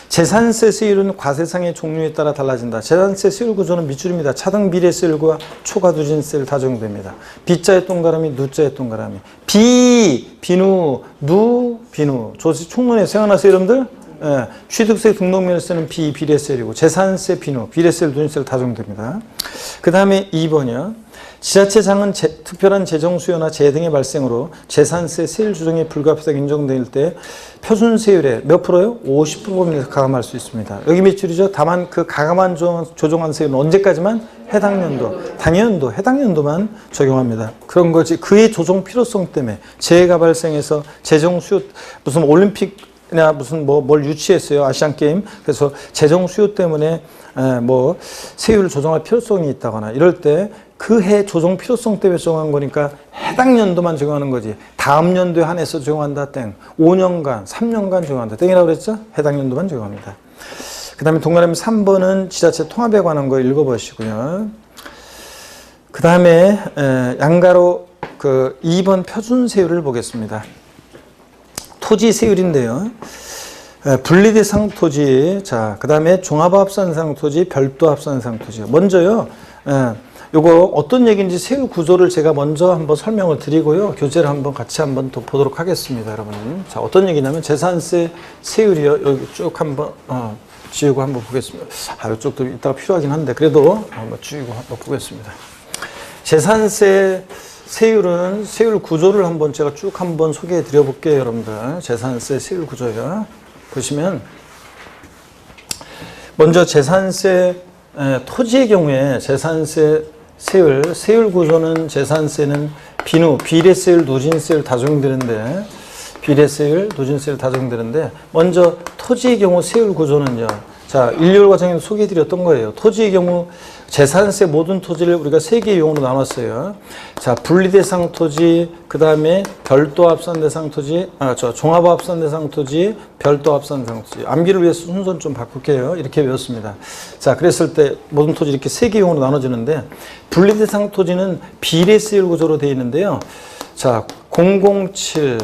재산세 세율은 과세상의 종류에 따라 달라진다. 재산세 세율 구조는 밑줄입니다. 차등 비례세율과 초과누진세율 다 적용됩니다. 비자의 동그라미, 누자의 동그라미. 비누, 누, 비누. 총론에 생각나세요, 여러분들? 예, 취득세 등록면세는 비례세율이고 재산세 비누, 비례세율, 누진세율 다 적용됩니다. 그 다음에 2번이요. 지자체장은 특별한 재정 수요나 재해 등의 발생으로 재산세 세율 조정이 불가피하게 인정될 때 표준 세율의 몇 프로요? 50%를 가감할 수 있습니다. 여기 몇 줄이죠? 다만 그 가감한 조정한 세율은 언제까지만? 해당 연도, 당연도, 해당 연도만 적용합니다. 그런 거지. 그의 조정 필요성 때문에 재해가 발생해서 재정 수요 무슨 올림픽이나 무슨 뭘 유치했어요. 아시안 게임. 그래서 재정 수요 때문에 뭐 세율을 조정할 필요성이 있다거나 이럴 때 그 해 조정 필요성 때문에 적용한 거니까 해당 연도만 적용하는 거지. 다음 연도에 한해서 적용한다 땡. 5년간, 3년간 적용한다 땡이라고 그랬죠? 해당 연도만 적용합니다. 그 다음에 동그라미 3번은 지자체 통합에 관한 거 읽어보시고요. 그 다음에 양가로 그 2번 표준 세율을 보겠습니다. 토지 세율인데요. 분리대상 토지, 자, 그 다음에 종합합산상 토지, 별도합산상 토지. 먼저요, 요거 어떤 얘기인지 세율 구조를 제가 먼저 한번 설명을 드리고요. 교재를 한번 같이 한번 더 보도록 하겠습니다, 여러분. 자, 어떤 얘기냐면 재산세 세율이요. 여기 쭉 한번, 지우고 한번 보겠습니다. 이쪽도 이따가 필요하긴 한데, 그래도 한번 지우고 한번 보겠습니다. 재산세 세율은 세율 구조를 한번 제가 쭉 한번 소개해 드려 볼게요, 여러분들. 재산세 세율 구조요. 보시면 먼저 재산세 토지의 경우에 재산세 세율 구조는 재산세는 비누, 비례세율, 누진세율 다 적용되는데 비례세율, 누진세율 다 적용되는데 먼저 토지의 경우 세율 구조는요. 자, 1월 과정에서 소개해 드렸던 거예요. 토지의 경우 재산세 모든 토지를 우리가 3개의 용어로 나눴어요. 자, 분리대상 토지, 그 다음에 별도합산대상 토지, 종합합산대상 토지, 별도합산대상 토지. 암기를 위해서 순서는 좀 바꿀게요. 이렇게 외웠습니다. 자, 그랬을 때 모든 토지 이렇게 3개 용어로 나눠지는데 분리대상 토지는 비례세율 구조로 되어 있는데요. 자, 007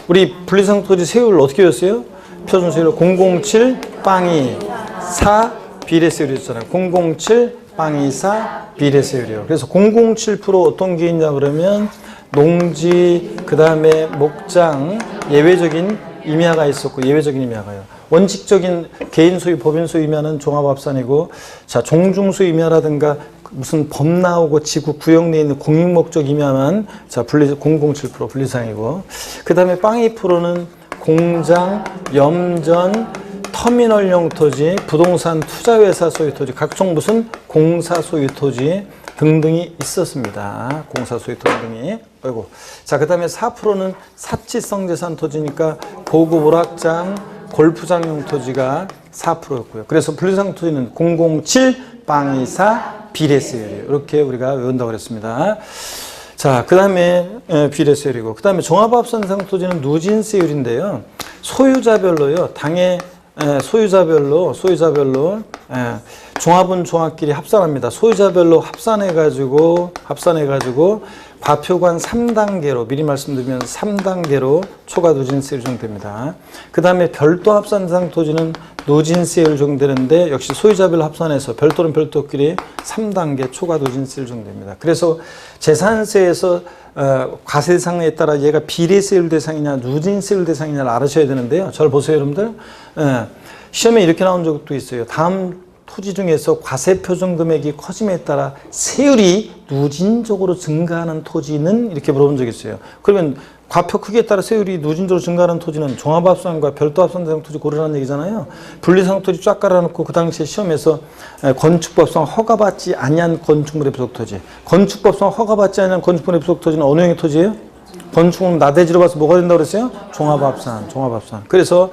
우리 분리대상 토지 세율을 어떻게 외웠어요? 표준 세율 007 빵이 4 비례세율이었잖아요. 007 빵이 4 비례세율이요. 그래서 007% 어떤 게 있냐 그러면 농지, 그 다음에 목장, 예외적인 임야가 있었고 예외적인 임야가요. 원칙적인 개인 소유, 법인 소유 임야는 종합합산이고 자, 종중소 임야라든가 무슨 법 나오고 지구 구역 내에 있는 공익목적 임야만 자, 007% 분리상이고 그 다음에 빵이 프로는 공장, 염전, 터미널용 토지, 부동산 투자회사 소유 토지, 각종 무슨 공사 소유 토지, 등등이 있었습니다. 공사 소유 등등이. 아이고. 자, 그 다음에 4%는 사치성 재산 토지니까 고급 오락장, 골프장용 토지가 4%였고요. 그래서 분리상 토지는 007, 빵24, 비례세율이에요. 이렇게 우리가 외운다고 그랬습니다. 자, 그 다음에 비례세율이고, 그 다음에 종합합산상 토지는 누진세율인데요. 소유자별로요, 당의 소유자별로 종합은 종합끼리 합산합니다. 소유자별로 합산해가지고 과표관 3단계로 미리 말씀드리면 3단계로 초과 누진세율 정도됩니다. 그 다음에 별도 합산상 토지는 누진세율 정도되는데 역시 소유자별로 합산해서 별도는 별도끼리 3단계 초과 누진세율 정도됩니다. 그래서 재산세에서 과세 대상에 따라 얘가 비례세율 대상이냐 누진세율 대상이냐를 알아셔야 되는데요. 잘 보세요, 여러분들. 시험에 이렇게 나온 적도 있어요. 다음 토지 중에서 과세 표준 금액이 커짐에 따라 세율이 누진적으로 증가하는 토지는 이렇게 물어본 적이 있어요. 그러면 과표 크기에 따라 세율이 누진적으로 증가하는 토지는 종합합산과 별도합산상 토지 고르라는 얘기잖아요. 분리상 토지 쫙 깔아놓고 그 당시에 시험에서 건축법상 허가받지 아니한 건축물의 부속토지, 건축법상 허가받지 아니한 건축물의 부속토지는 어느 형의 토지예요? 건축물 나대지로 봐서 뭐가 된다고 그랬어요? 종합합산. 그래서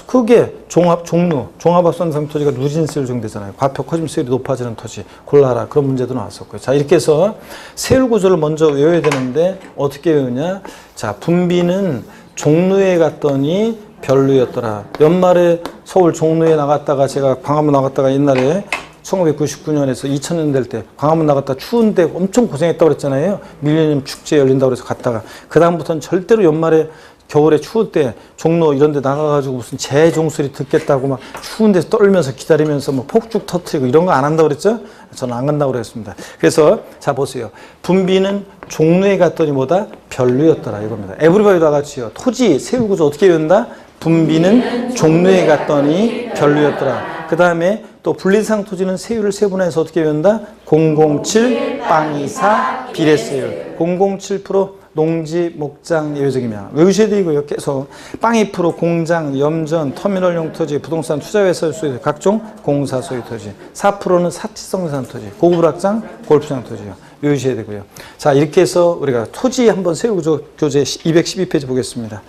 크게 종합합산상 토지가 누진세율 정도되잖아요. 과표 커지면 세율이 높아지는 토지 골라라, 그런 문제도 나왔었고요. 자, 이렇게 해서 세율 구조를 먼저 외워야 되는데 어떻게 외우냐? 자, 분비는 종로에 갔더니 별로였더라. 연말에 서울 종로에 나갔다가 제가 광화문 나갔다가 옛날에 1999년에서 2000년 될 때 광화문 나갔다 추운데 엄청 고생했다고 그랬잖아요. 밀레니엄 축제 열린다고 그래서 갔다가 그 다음부터는 절대로 연말에 겨울에 추울 때 종로 이런 데 나가가지고 무슨 재 종소리 듣겠다고 막 추운 데서 떨면서 기다리면서 뭐 폭죽 터트리고 이런 거 안 한다고 그랬죠? 저는 안 간다고 그랬습니다. 그래서 자 보세요. 분비는 종로에 갔더니 뭐다? 별로였더라 이겁니다. 에브리바디 다 같이요. 토지 세율 구조 어떻게 외운다? 분비는 종로에 갔더니 별로였더라. 그 다음에 또 분리상 토지는 세율을 세분화해서 어떻게 외운다? 007, 빵24, 비례세율. 007% 농지, 목장, 예외적이면 외우셔야 되고요. 계속 빵 2% 공장, 염전, 터미널용 토지, 부동산 투자회사 소유 각종 공사 소유 토지, 4%는 사치성 재산 토지, 고급 오락장, 골프장 토지요. 외우셔야 되고요. 자, 이렇게 해서 우리가 토지 한번 세율구조 교재 212페이지 보겠습니다.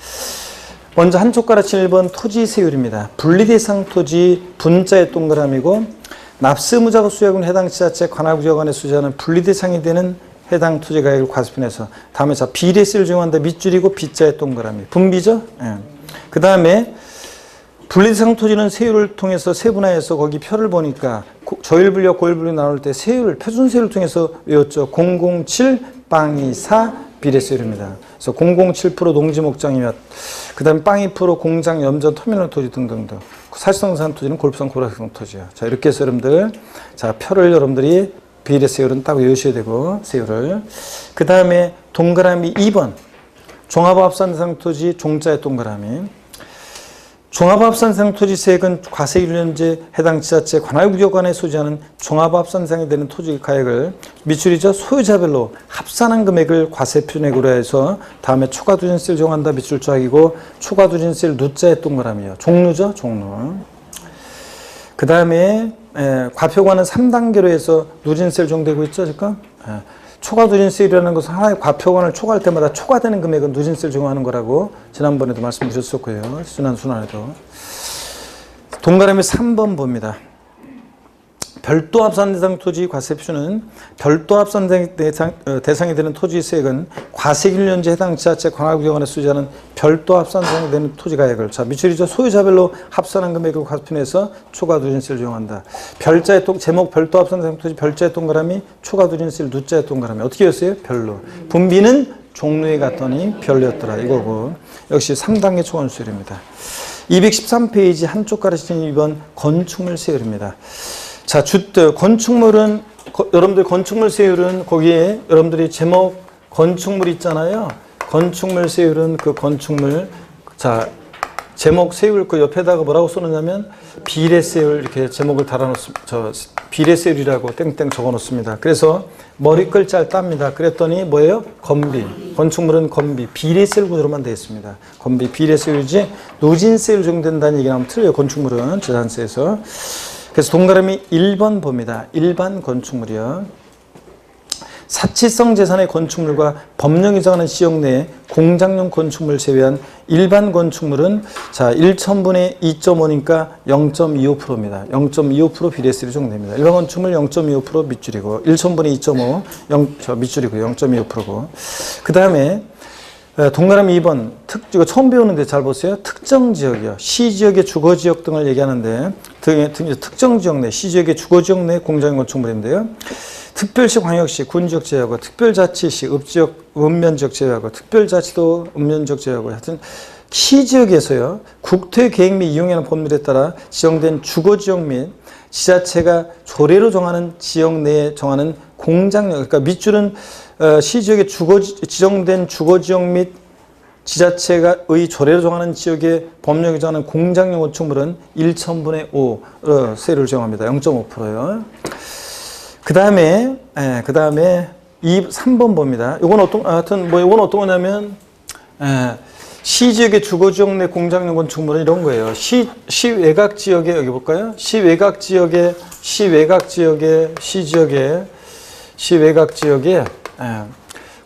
먼저 한쪽 가르친 1번 토지 세율입니다. 분리대상 토지 분자의 동그라미고 납세무자가 수여하는 해당 지자체 관할구역안에 수재하는 분리대상이 되는 해당 토지 가액을 과세편에서 다음에 자 비례세율 적용한다 밑줄이고 빗자의 동그라미 분비죠. 예. 그 다음에 분리대상 토지는 세율을 통해서 세분화해서 거기 표를 보니까 저일분류 고일분류 나올 때 세율 표준세율을 통해서 외웠죠. 007 빵24 비례세율입니다. 그래서 007% 농지목장이며 그 다음에 빵 2% 공장 염전 터미널 토지 등등등 사실상 토지는 골프장 고락성 토지예요. 자 이렇게 해서 여러분들 자 표를 여러분들이 비례세율은 딱 외우셔야 되고 세율을 그 다음에 동그라미 2번 종합합산상 토지 종자의 동그라미 종합합산상 토지세액은 과세일련제 해당 지자체 관할구역안에 소지하는 종합합산상이 되는 토지 가액을 밑줄이죠 소유자별로 합산한 금액을 과세표준액으로 해서 다음에 초과두진세를 정한다 밑줄 쫙이고 초과두진세를 누자의 동그라미요 종루죠 종루 그 다음에 과표관은 3단계로 해서 누진세를 적용되고 있죠, 지금? 초과 누진세율이라는 것은 하나의 과표관을 초과할 때마다 초과되는 금액은 누진세를 적용하는 거라고 지난번에도 말씀드렸었고요. 순환에도. 동그라미 3번 봅니다. 별도 합산 대상 토지 과세표는 별도 합산 대상이 되는 토지세액은 과세일련제 해당 지자체 관할구역안에 수지하는 별도 합산 대상이 되는 토지 가액을 자 밑줄이죠 소유자별로 합산한 금액을 과세편에서 초과 누진세를 적용한다. 별자의 제목 별도 합산 대상 토지 별자의 동그라미 초과 누진세를 누자의 동그라미 어떻게 했어요? 별로. 분비는 종로에 갔더니 별로였더라 이거고 역시 3단계 초과수율입니다. 213페이지 한쪽 가르치는 2번 건축물 세율입니다. 자, 건축물은, 여러분들 건축물 세율은 거기에 여러분들이 제목 건축물 있잖아요. 건축물 세율은 그 건축물, 자, 제목 세율 그 옆에다가 뭐라고 써놓냐면 비례세율 이렇게 제목을 달아놓습니다. 비례세율이라고 땡땡 적어 놓습니다. 그래서 머리 글자를 땁니다. 그랬더니 뭐예요? 건비. 건축물은 건비. 비례세율 구조로만 되어 있습니다. 건비, 비례세율이지 누진세율 적용된다는 얘기 나오면 틀려요. 건축물은 재산세에서. 그래서 동그라미 1번 봅니다. 일반 건축물이요. 사치성 재산의 건축물과 법령이 정하는 지역 내에 공장용 건축물을 제외한 일반 건축물은 자 1,000분의 2.5니까 0.25%입니다. 0.25% 비례세율이 적용됩니다. 일반 건축물 0.25% 밑줄이고 1,000분의 2.5 밑줄이고 0.25%고 그 다음에 동그라미 2번 이거 처음 배우는데 잘 보세요. 특정 지역이요. 시지역의 주거지역 등을 얘기하는데 특정 지역 내 시지역의 주거지역 내 공장용 건축물인데요. 특별시, 광역시, 군지역 제외하고 특별자치시, 읍지역, 읍면지역 제외하고 특별자치도, 읍면지역 제외하고 하여튼 시지역에서요. 국토계획 및 이용하는 법률에 따라 지정된 주거지역 및 지자체가 조례로 정하는 지역 내에 정하는 공장용 그러니까 밑줄은 시지역의 지정된 주거지역 및 지자체가의 조례로 정하는 지역의 법령이 정하는 공장용 건축물은 1,000분의 5 세율을 정합니다. 0.5%요. 그 다음에 3번 봅니다. 이건 하여튼 이건 어떤 거냐면 시지역의 주거지역 내 공장용 건축물은 이런 거예요. 시외곽 지역에 여기 볼까요? 시외곽 지역에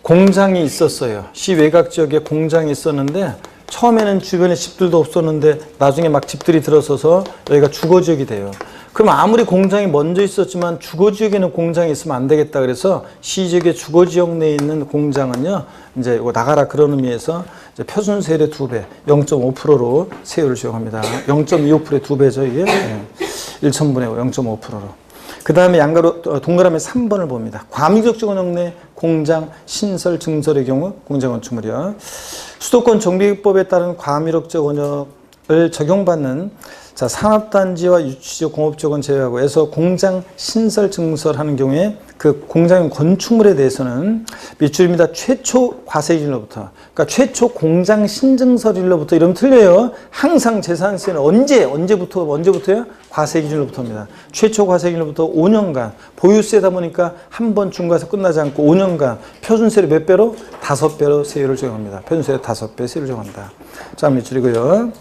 공장이 있었어요. 시외곽 지역에 공장이 있었는데 처음에는 주변에 집들도 없었는데 나중에 막 집들이 들어서서 여기가 주거지역이 돼요. 그럼 아무리 공장이 먼저 있었지만 주거지역에는 공장이 있으면 안 되겠다. 그래서 시지역의 주거지역 내에 있는 공장은요, 이제 이거 나가라 그런 의미에서 이제 표준세율의 2배, 0.5%로 세율을 적용합니다. 0.25%의 2배죠, 이게. 1,000분의 5, 0.5%로. 그 다음에 양가로 동그라미 3번을 봅니다. 과밀적지구역 내 공장 신설 증설의 경우 공장 건축물이요. 수도권 정비법에 따른 과밀적지구역을 적용받는 자, 산업단지와 유치지역, 공업지역은 제외하고 해서 공장 신설 증설하는 경우에 그 공장용 건축물에 대해서는 밑줄입니다. 최초 과세기준일로부터 그러니까 최초 공장 신증설일로부터 이러면 틀려요. 항상 재산세는 언제부터요? 과세기준일로부터입니다. 최초 과세기준일로부터 5년간 보유세다 보니까 한 번 중과세 끝나지 않고 5년간 표준세를 몇 배로? 5배로 세율을 적용합니다. 표준세를 5배 세율을 적용합니다. 자, 밑줄이고요.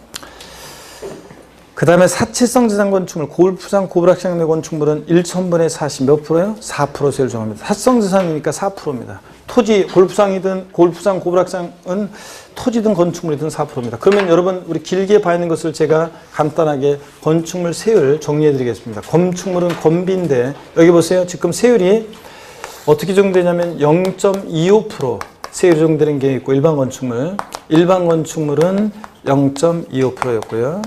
그 다음에 사치성 재산 건축물, 골프장, 고부락장 내 건축물은 1,000분의 40 몇 프로요? 4% 세율 정합니다. 사치성 재산이니까 4%입니다. 토지, 골프장, 고부락장은 토지든 건축물이든 4%입니다. 그러면 여러분, 우리 길게 봐야 하는 것을 제가 간단하게 건축물 세율 정리해 드리겠습니다. 건축물은 건비인데, 여기 보세요. 지금 세율이 어떻게 정되냐면 0.25% 세율이 정되는 게 있고, 일반 건축물은 0.25%였고요.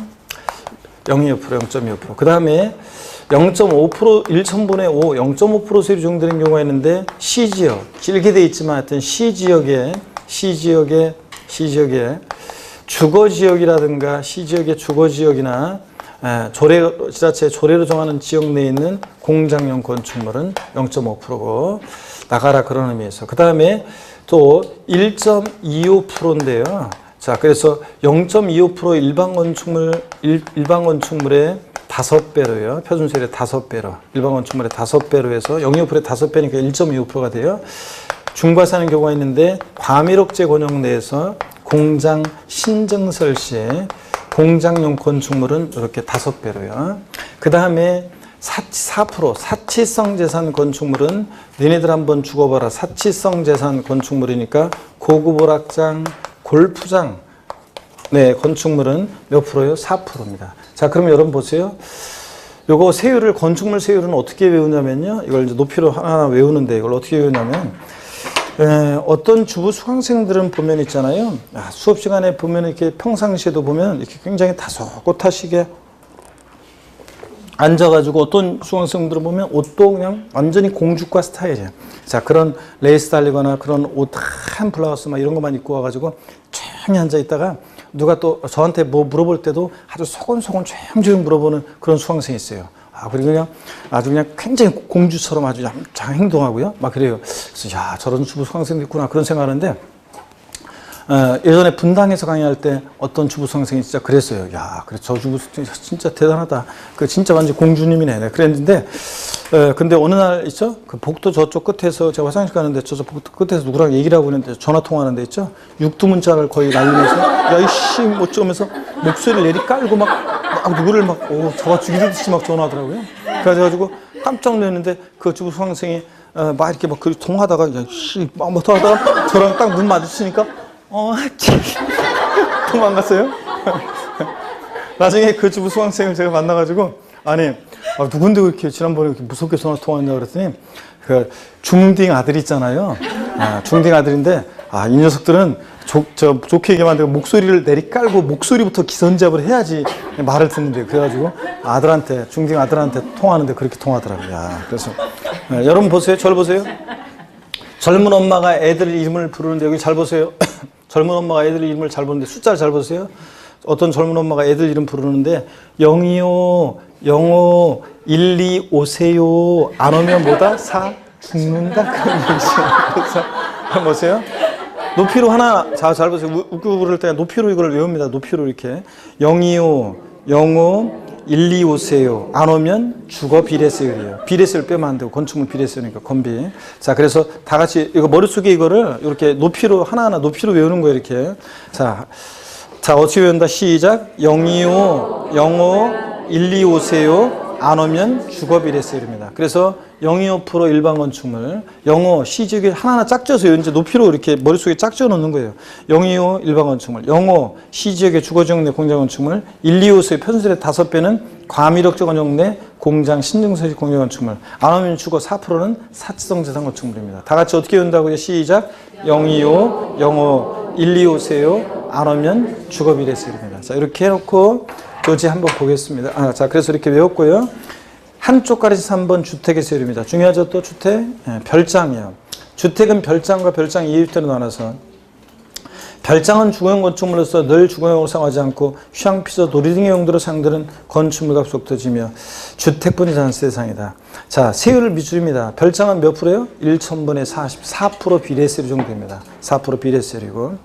0.25%. 그 다음에 0.5% 1,000분의 5, 0.5% 세율이 적용되는 경우가 있는데 시지역, 길게 돼 있지만 하여튼 시지역에 주거지역이라든가 시지역의 주거지역이나 지자체 조례로 정하는 지역 내에 있는 공장용 건축물은 0.5%고 나가라 그런 의미에서 그 다음에 또 1.25%인데요. 자, 그래서 0.25% 일반 건축물의 5배로요. 표준세율의 5배로. 일반 건축물의 5배로 해서 0.25%의 5배니까 1.25%가 돼요. 중과세하는 경우가 있는데 과밀옥제 권역 내에서 공장 신증설 시 공장용 건축물은 이렇게 5배로요. 그 다음에 4% 사치성 재산 건축물은 너네들 한번 죽어봐라. 사치성 재산 건축물이니까 고급 오락장 골프장 건축물은 몇 프로요? 4%입니다. 자, 그러면 여러분 보세요. 요거 세율을 건축물 세율은 어떻게 외우냐면요. 이걸 이제 높이로 하나 외우는데 이걸 어떻게 외우냐면 어떤 주부 수강생들은 보면 있잖아요. 수업 시간에 보면 이렇게 평상시에도 보면 이렇게 굉장히 다소곳하시게 앉아가지고 어떤 수강생들을 보면 옷도 그냥 완전히 공주과 스타일이에요. 자, 그런 레이스 달리거나 그런 옷 한 블라우스 막 이런 것만 입고 와가지고 조용히 앉아있다가 누가 또 저한테 뭐 물어볼 때도 아주 소곤소곤 조용조용 물어보는 그런 수강생이 있어요. 그리고 그냥 아주 그냥 굉장히 공주처럼 아주 잘 행동하고요. 막 그래요. 그래서 야, 저런 주부 수강생도 있구나 그런 생각하는데 예전에 분당에서 강의할 때 어떤 주부 수강생이 진짜 그랬어요. 야, 그래 저 주부 진짜 대단하다. 그 진짜 완전 공주님이네. 네, 그랬는데 근데 어느 날 있죠? 그 복도 저쪽 끝에서 제가 화장실 가는데 저쪽 복도 끝에서 누구랑 얘기를 하고 있는데 전화 통화하는 데 있죠? 육두문자를 거의 날리면서 야 이씨 뭐 어쩌면서 목소리를 내리 깔고 막 누구를 막 저가 죽이듯이 막 전화하더라고요. 그래가지고 깜짝 놀랐는데 그 주부 수강생이 막 이렇게 막 그 통하다가 막 하다가 저랑 딱 눈 마주치니까 도망갔어요. 나중에 그 주부 수강생을 제가 만나가지고 아니 누군데 그렇게 지난번에 그렇게 무섭게 전화 통화했냐 그랬더니 그 중딩 아들 있잖아요. 중딩 아들인데 이 녀석들은 좋게 얘기하면 안 되고 목소리를 내리깔고 목소리부터 기선제압을 해야지 말을 듣는데 그래가지고 중딩 아들한테 통화하는데 그렇게 통하더라고요. 그래서 여러분 보세요. 저를 보세요. 젊은 엄마가 애들 이름을 부르는데 여기 잘 보세요. 젊은 엄마가 애들 이름을 잘 부르는데 숫자를 잘 보세요. 어떤 젊은 엄마가 애들 이름 부르는데 025, 05, 12 오세요. 안 오면 뭐다? 4 죽는다. 그런 얘기죠. 그래서 보세요. 높이로 하나 잘 보세요. 웃고 부를 때 높이로 이걸 외웁니다. 높이로 이렇게 025, 05, 12 오세요. 안 오면 죽어 비례세율이에요. 비례세율 빼면 안 되고 건축물 비례세율이니까 건비. 자, 그래서 다 같이 이거 머릿속에 이거를 이렇게 높이로 하나하나 높이로 외우는 거예요. 이렇게. 자, 어떻게 외운다? 시작. 025, 05, 12 오세요. 안 오면 죽어 비례세율입니다. 그래서 025% 일반 건축물, 05 시지역에 하나하나 짝져서 이제 높이로 이렇게 머릿속에 짝져 놓는 거예요. 025 일반 건축물, 05 시지역의 주거지역 내 공장 건축물, 125세의 편수의 5배는 과밀역적 원형 내 공장 신증서식 공장 건축물, 안 오면 죽어 4%는 사치성 재산 건축물입니다. 다 같이 어떻게 외운다고요? 시작. 025, 05, 125세요. 안 오면 죽어 비례세율입니다. 자, 이렇게 해놓고 교재 한번 보겠습니다. 자, 그래서 이렇게 외웠고요. 한쪽 가리에서 3번 주택의 세율입니다. 중요하죠, 또 주택? 별장이요. 주택은 별장과 별장 이해주택으로 나눠서 별장은 주거용 건축물로서 늘 주거용으로 사용하지 않고 휴양피서 놀이 등의 용도로 사용되는 건축물과 속도지며 주택분이 잔세 대상이다. 자, 세율을 미줄입니다. 별장은 몇 프로요? 1,000분의 44% 비례세율 정도 됩니다. 4% 비례세율이고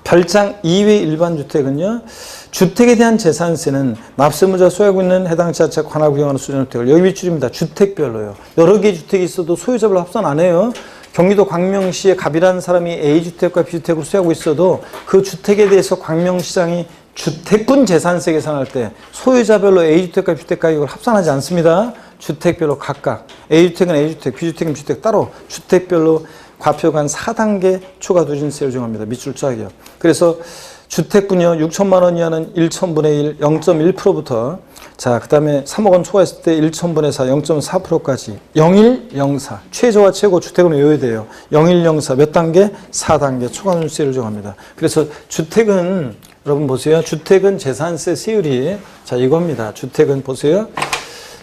별장 이외 일반 주택은요. 주택에 대한 재산세는 납세무자 소유하고 있는 해당 지자체 관할 구역하는 수준 주택을 여기 미줄입니다. 주택별로요. 여러 개의 주택이 있어도 소유자별 합산 안 해요. 경기도 광명시에 갑이라는 사람이 A주택과 B주택을 소유하고 있어도 그 주택에 대해서 광명시장이 주택분 재산세 계산할 때 소유자별로 A주택과 B주택 가격을 합산하지 않습니다. 주택별로 각각 A주택은 A주택, B주택은 B주택 따로 주택별로 과표간 4단계 초과 누진세를 정합니다. 밑줄 짝이요. 그래서 주택분이요. 6천만 원 이하는 1,000분의 1, 0.1%부터 자, 그 다음에 3억 원 초과했을 때 1,000분의 4, 0.4%까지 0104 최저와 최고 주택은 외워야 돼요. 0104 몇 단계? 4단계 초과누진세를 정합니다. 그래서 주택은 여러분 보세요. 주택은 재산세 세율이 자 이겁니다. 주택은 보세요.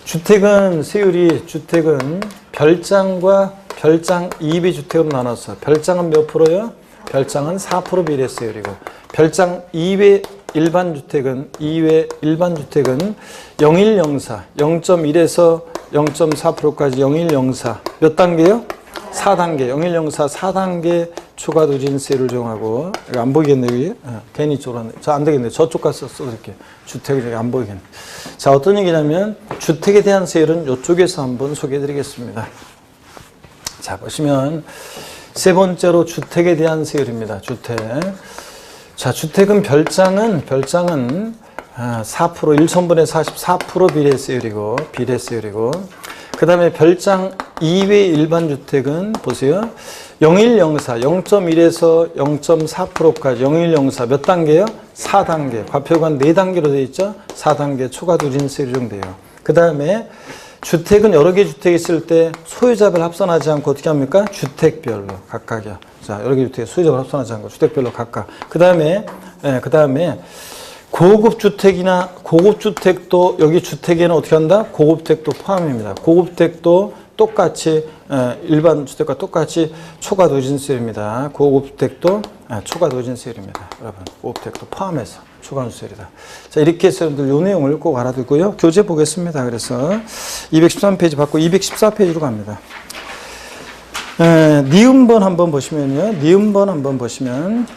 주택은 세율이 주택은 별장과 별장 2배 주택으로 나눠서 별장은 몇 프로요? 별장은 4% 비례세율이고 별장 2회 일반 주택은 0104 0.1에서 0.4%까지 0104 몇 단계요? 4단계 0104 4단계 초과 누진세를 정하고 이거 안 보이겠네요. 여기? 괜히 쫄았네. 저 안 되겠네요. 저쪽 가서 써드릴게요. 주택이 안 보이겠네. 자, 어떤 얘기냐면 주택에 대한 세율은 이쪽에서 한번 소개해 드리겠습니다. 자, 보시면 세 번째로 주택에 대한 세율입니다. 주택. 자, 주택은 별장은 4% 1,000분의 44% 비례세율이고 그 다음에 별장 이외 일반 주택은 보세요. 0104 0.1에서 0.4%까지 0104 몇 단계요? 4단계. 과표간 4단계로 되어 있죠. 4단계 초과 누진세율이 정도예요. 그 다음에 주택은 여러 개 주택이 있을 때 소유자별 합산하지 않고 어떻게 합니까? 주택별로 각각이요. 자, 여러 개 주택 소유자별 합산하지 않고 주택별로 각각. 그 다음에 고급 주택이나 고급 주택도 여기 주택에는 어떻게 한다? 고급택도 포함입니다. 고급택도 똑같이 일반 주택과 똑같이 초과 누진세율입니다. 고급택도 초과 누진세율입니다. 여러분, 고급택도 포함해서 초과 누진세율이다. 자, 이렇게 해서 여러분들 이 내용을 꼭 알아두고요. 교재 보겠습니다. 그래서 213페이지 받고 214페이지로 갑니다. 니은번 한번 보시면요. 니은번 한번 보시면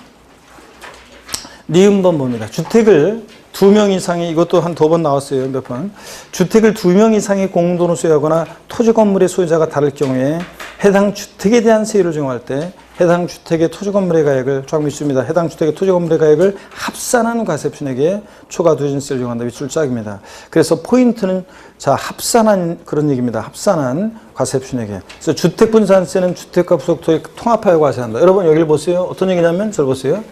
니은번 봅니다. 주택을 2명 이상이 이것도 한 2번 나왔어요. 몇 번. 주택을 2명 이상이 공동으로 소유하거나 토지 건물의 소유자가 다를 경우에 해당 주택에 대한 세율을 정할 때 해당 주택의 토지 건물의 가액을 쫙 밑줄입니다. 해당 주택의 토지 건물의 가액을 합산한 과세표준액에 초과 누진세를 정한다. 밑줄 짝입니다. 그래서 포인트는 자 합산한 그런 얘기입니다. 합산한 과세표준액에. 그래서 주택분산세는 주택과 부속토지 통합하여 과세한다. 여러분 여기를 보세요. 어떤 얘기냐면 저를 보세요.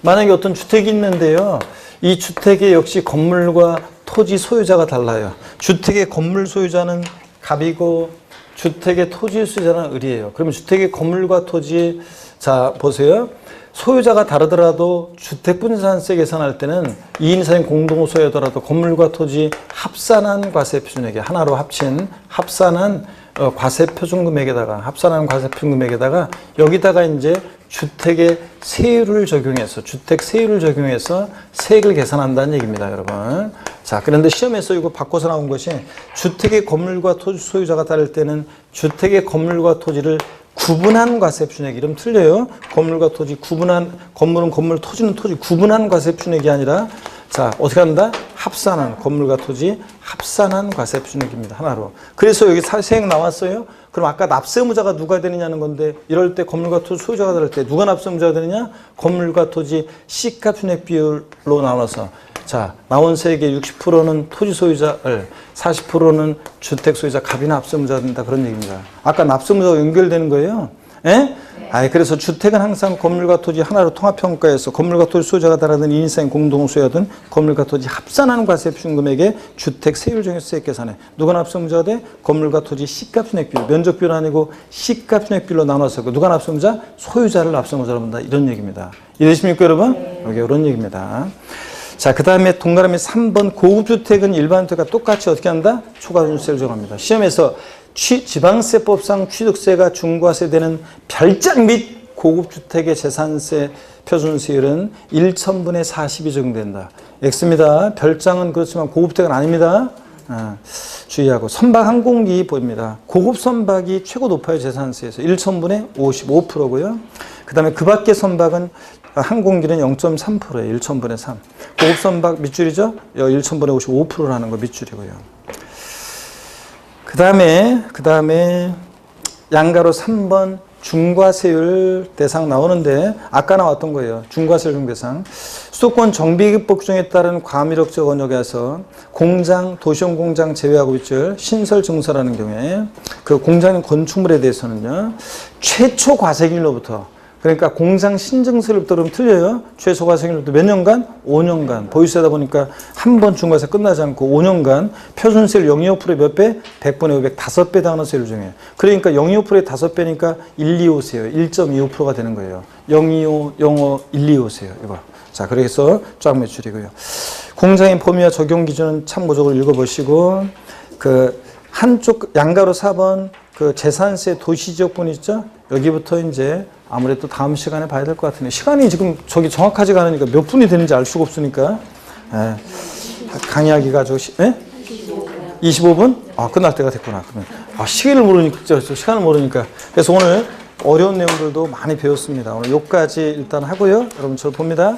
만약에 어떤 주택이 있는데요. 이 주택의 역시 건물과 토지 소유자가 달라요. 주택의 건물 소유자는 갑이고 주택의 토지 소유자는 을이에요. 그러면 주택의 건물과 토지 자 보세요. 소유자가 다르더라도 주택분산세 계산할 때는 2인 이상 공동 소유더라도 건물과 토지 합산한 과세표준액에 하나로 합친 합산한 과세표준 금액에다가 합산한 과세표준 금액에다가 여기다가 이제 주택의 세율을 적용해서 주택 세율을 적용해서 세액을 계산한다는 얘기입니다, 여러분. 자, 그런데 시험에서 이거 바꿔서 나온 것이 주택의 건물과 토지 소유자가 다를 때는 주택의 건물과 토지를 구분한 과세표준액 이름 틀려요. 건물과 토지 구분한 건물은 건물, 토지는 토지 구분한 과세표준액이 아니라 자 어떻게 한다? 합산한 건물과 토지 합산한 과세표준액입니다. 하나로. 그래서 여기 세액 나왔어요. 그럼 아까 납세의무자가 누가 되느냐는 건데 이럴 때 건물과 토지 소유자가 다를 때 누가 납세의무자가 되느냐? 건물과 토지 C가 표준액 비율로 나눠서 자 나온 세액의 60%는 토지 소유자를 40%는 주택 소유자 갑이나 납세의무자가 된다 그런 얘기입니다. 아까 납세의무자가 연결되는 거예요. 예? 그래서 주택은 항상 건물과 토지 하나로 통합평가해서 건물과 토지 소유자가 다르든 2인 이상 공동소유든 건물과 토지 합산하는 과세표준 금액에 주택 세율 정해서 세액 계산해. 누가 납세의무자가 돼? 건물과 토지 C가 표준액 비율, 면적 비율 아니고 C가 표준액 비율로 나눠서 누가 납세의무자? 소유자를 납세의무자로 본다. 이런 얘기입니다. 이해되십니까 여러분? 여기 이런 얘기입니다. 자, 그 다음에 동그라미 3번 고급주택은 일반주택과 똑같이 어떻게 한다? 초과세율을 정합니다. 시험에서 지방세법상 취득세가 중과세되는 별장 및 고급주택의 재산세 표준세율은 1,000분의 40이 적용된다. X입니다. 별장은 그렇지만 고급주택은 아닙니다. 주의하고 선박 항공기 보입니다. 고급 선박이 최고 높아요. 재산세에서 1,000분의 55%고요. 그 다음에 그 밖의 선박은 항공기는 0.3%예요. 1,000분의 3. 고급 선박 밑줄이죠? 1,000분의 55%라는 거 밑줄이고요. 그 다음에 양가로 3번 중과세율 대상 나오는데 아까 나왔던 거예요. 중과세율 중대상. 수도권 정비계획법 규정에 따른 과밀업체 원역에서 공장, 도시용 공장 제외하고 밑줄 신설 증설하는 경우에 그 공장의 건축물에 대해서는요. 최초 과세기일로부터 그러니까 공장 신증세율부터 그러면 틀려요. 최소 과세기일로부터 몇 년간? 5년간. 보유세다 보니까 한 번 중과세 끝나지 않고 5년간 표준세율 0.25%의 몇 배? 100분의 500, 5배 당하는 세율 중에. 그러니까 0.25%의 5배니까 125세요. 1.25%가 되는 거예요. 025, 05, 125세요. 이거. 자, 그래서 쫙 매출이고요. 공장의 범위와 적용 기준은 참고적으로 읽어보시고, 그, 한쪽 양가로 4번 그 재산세 도시지역분 있죠? 여기부터 이제 아무래도 다음 시간에 봐야 될 것 같은데 시간이 지금 저기 정확하지가 않으니까 몇 분이 되는지 알 수가 없으니까 강의하기가 25분? 아 끝날 때가 됐구나. 그러면 시간을 모르니까 시간을 모르니까 그래서 오늘 어려운 내용들도 많이 배웠습니다. 오늘 요까지 일단 하고요. 여러분 저 봅니다.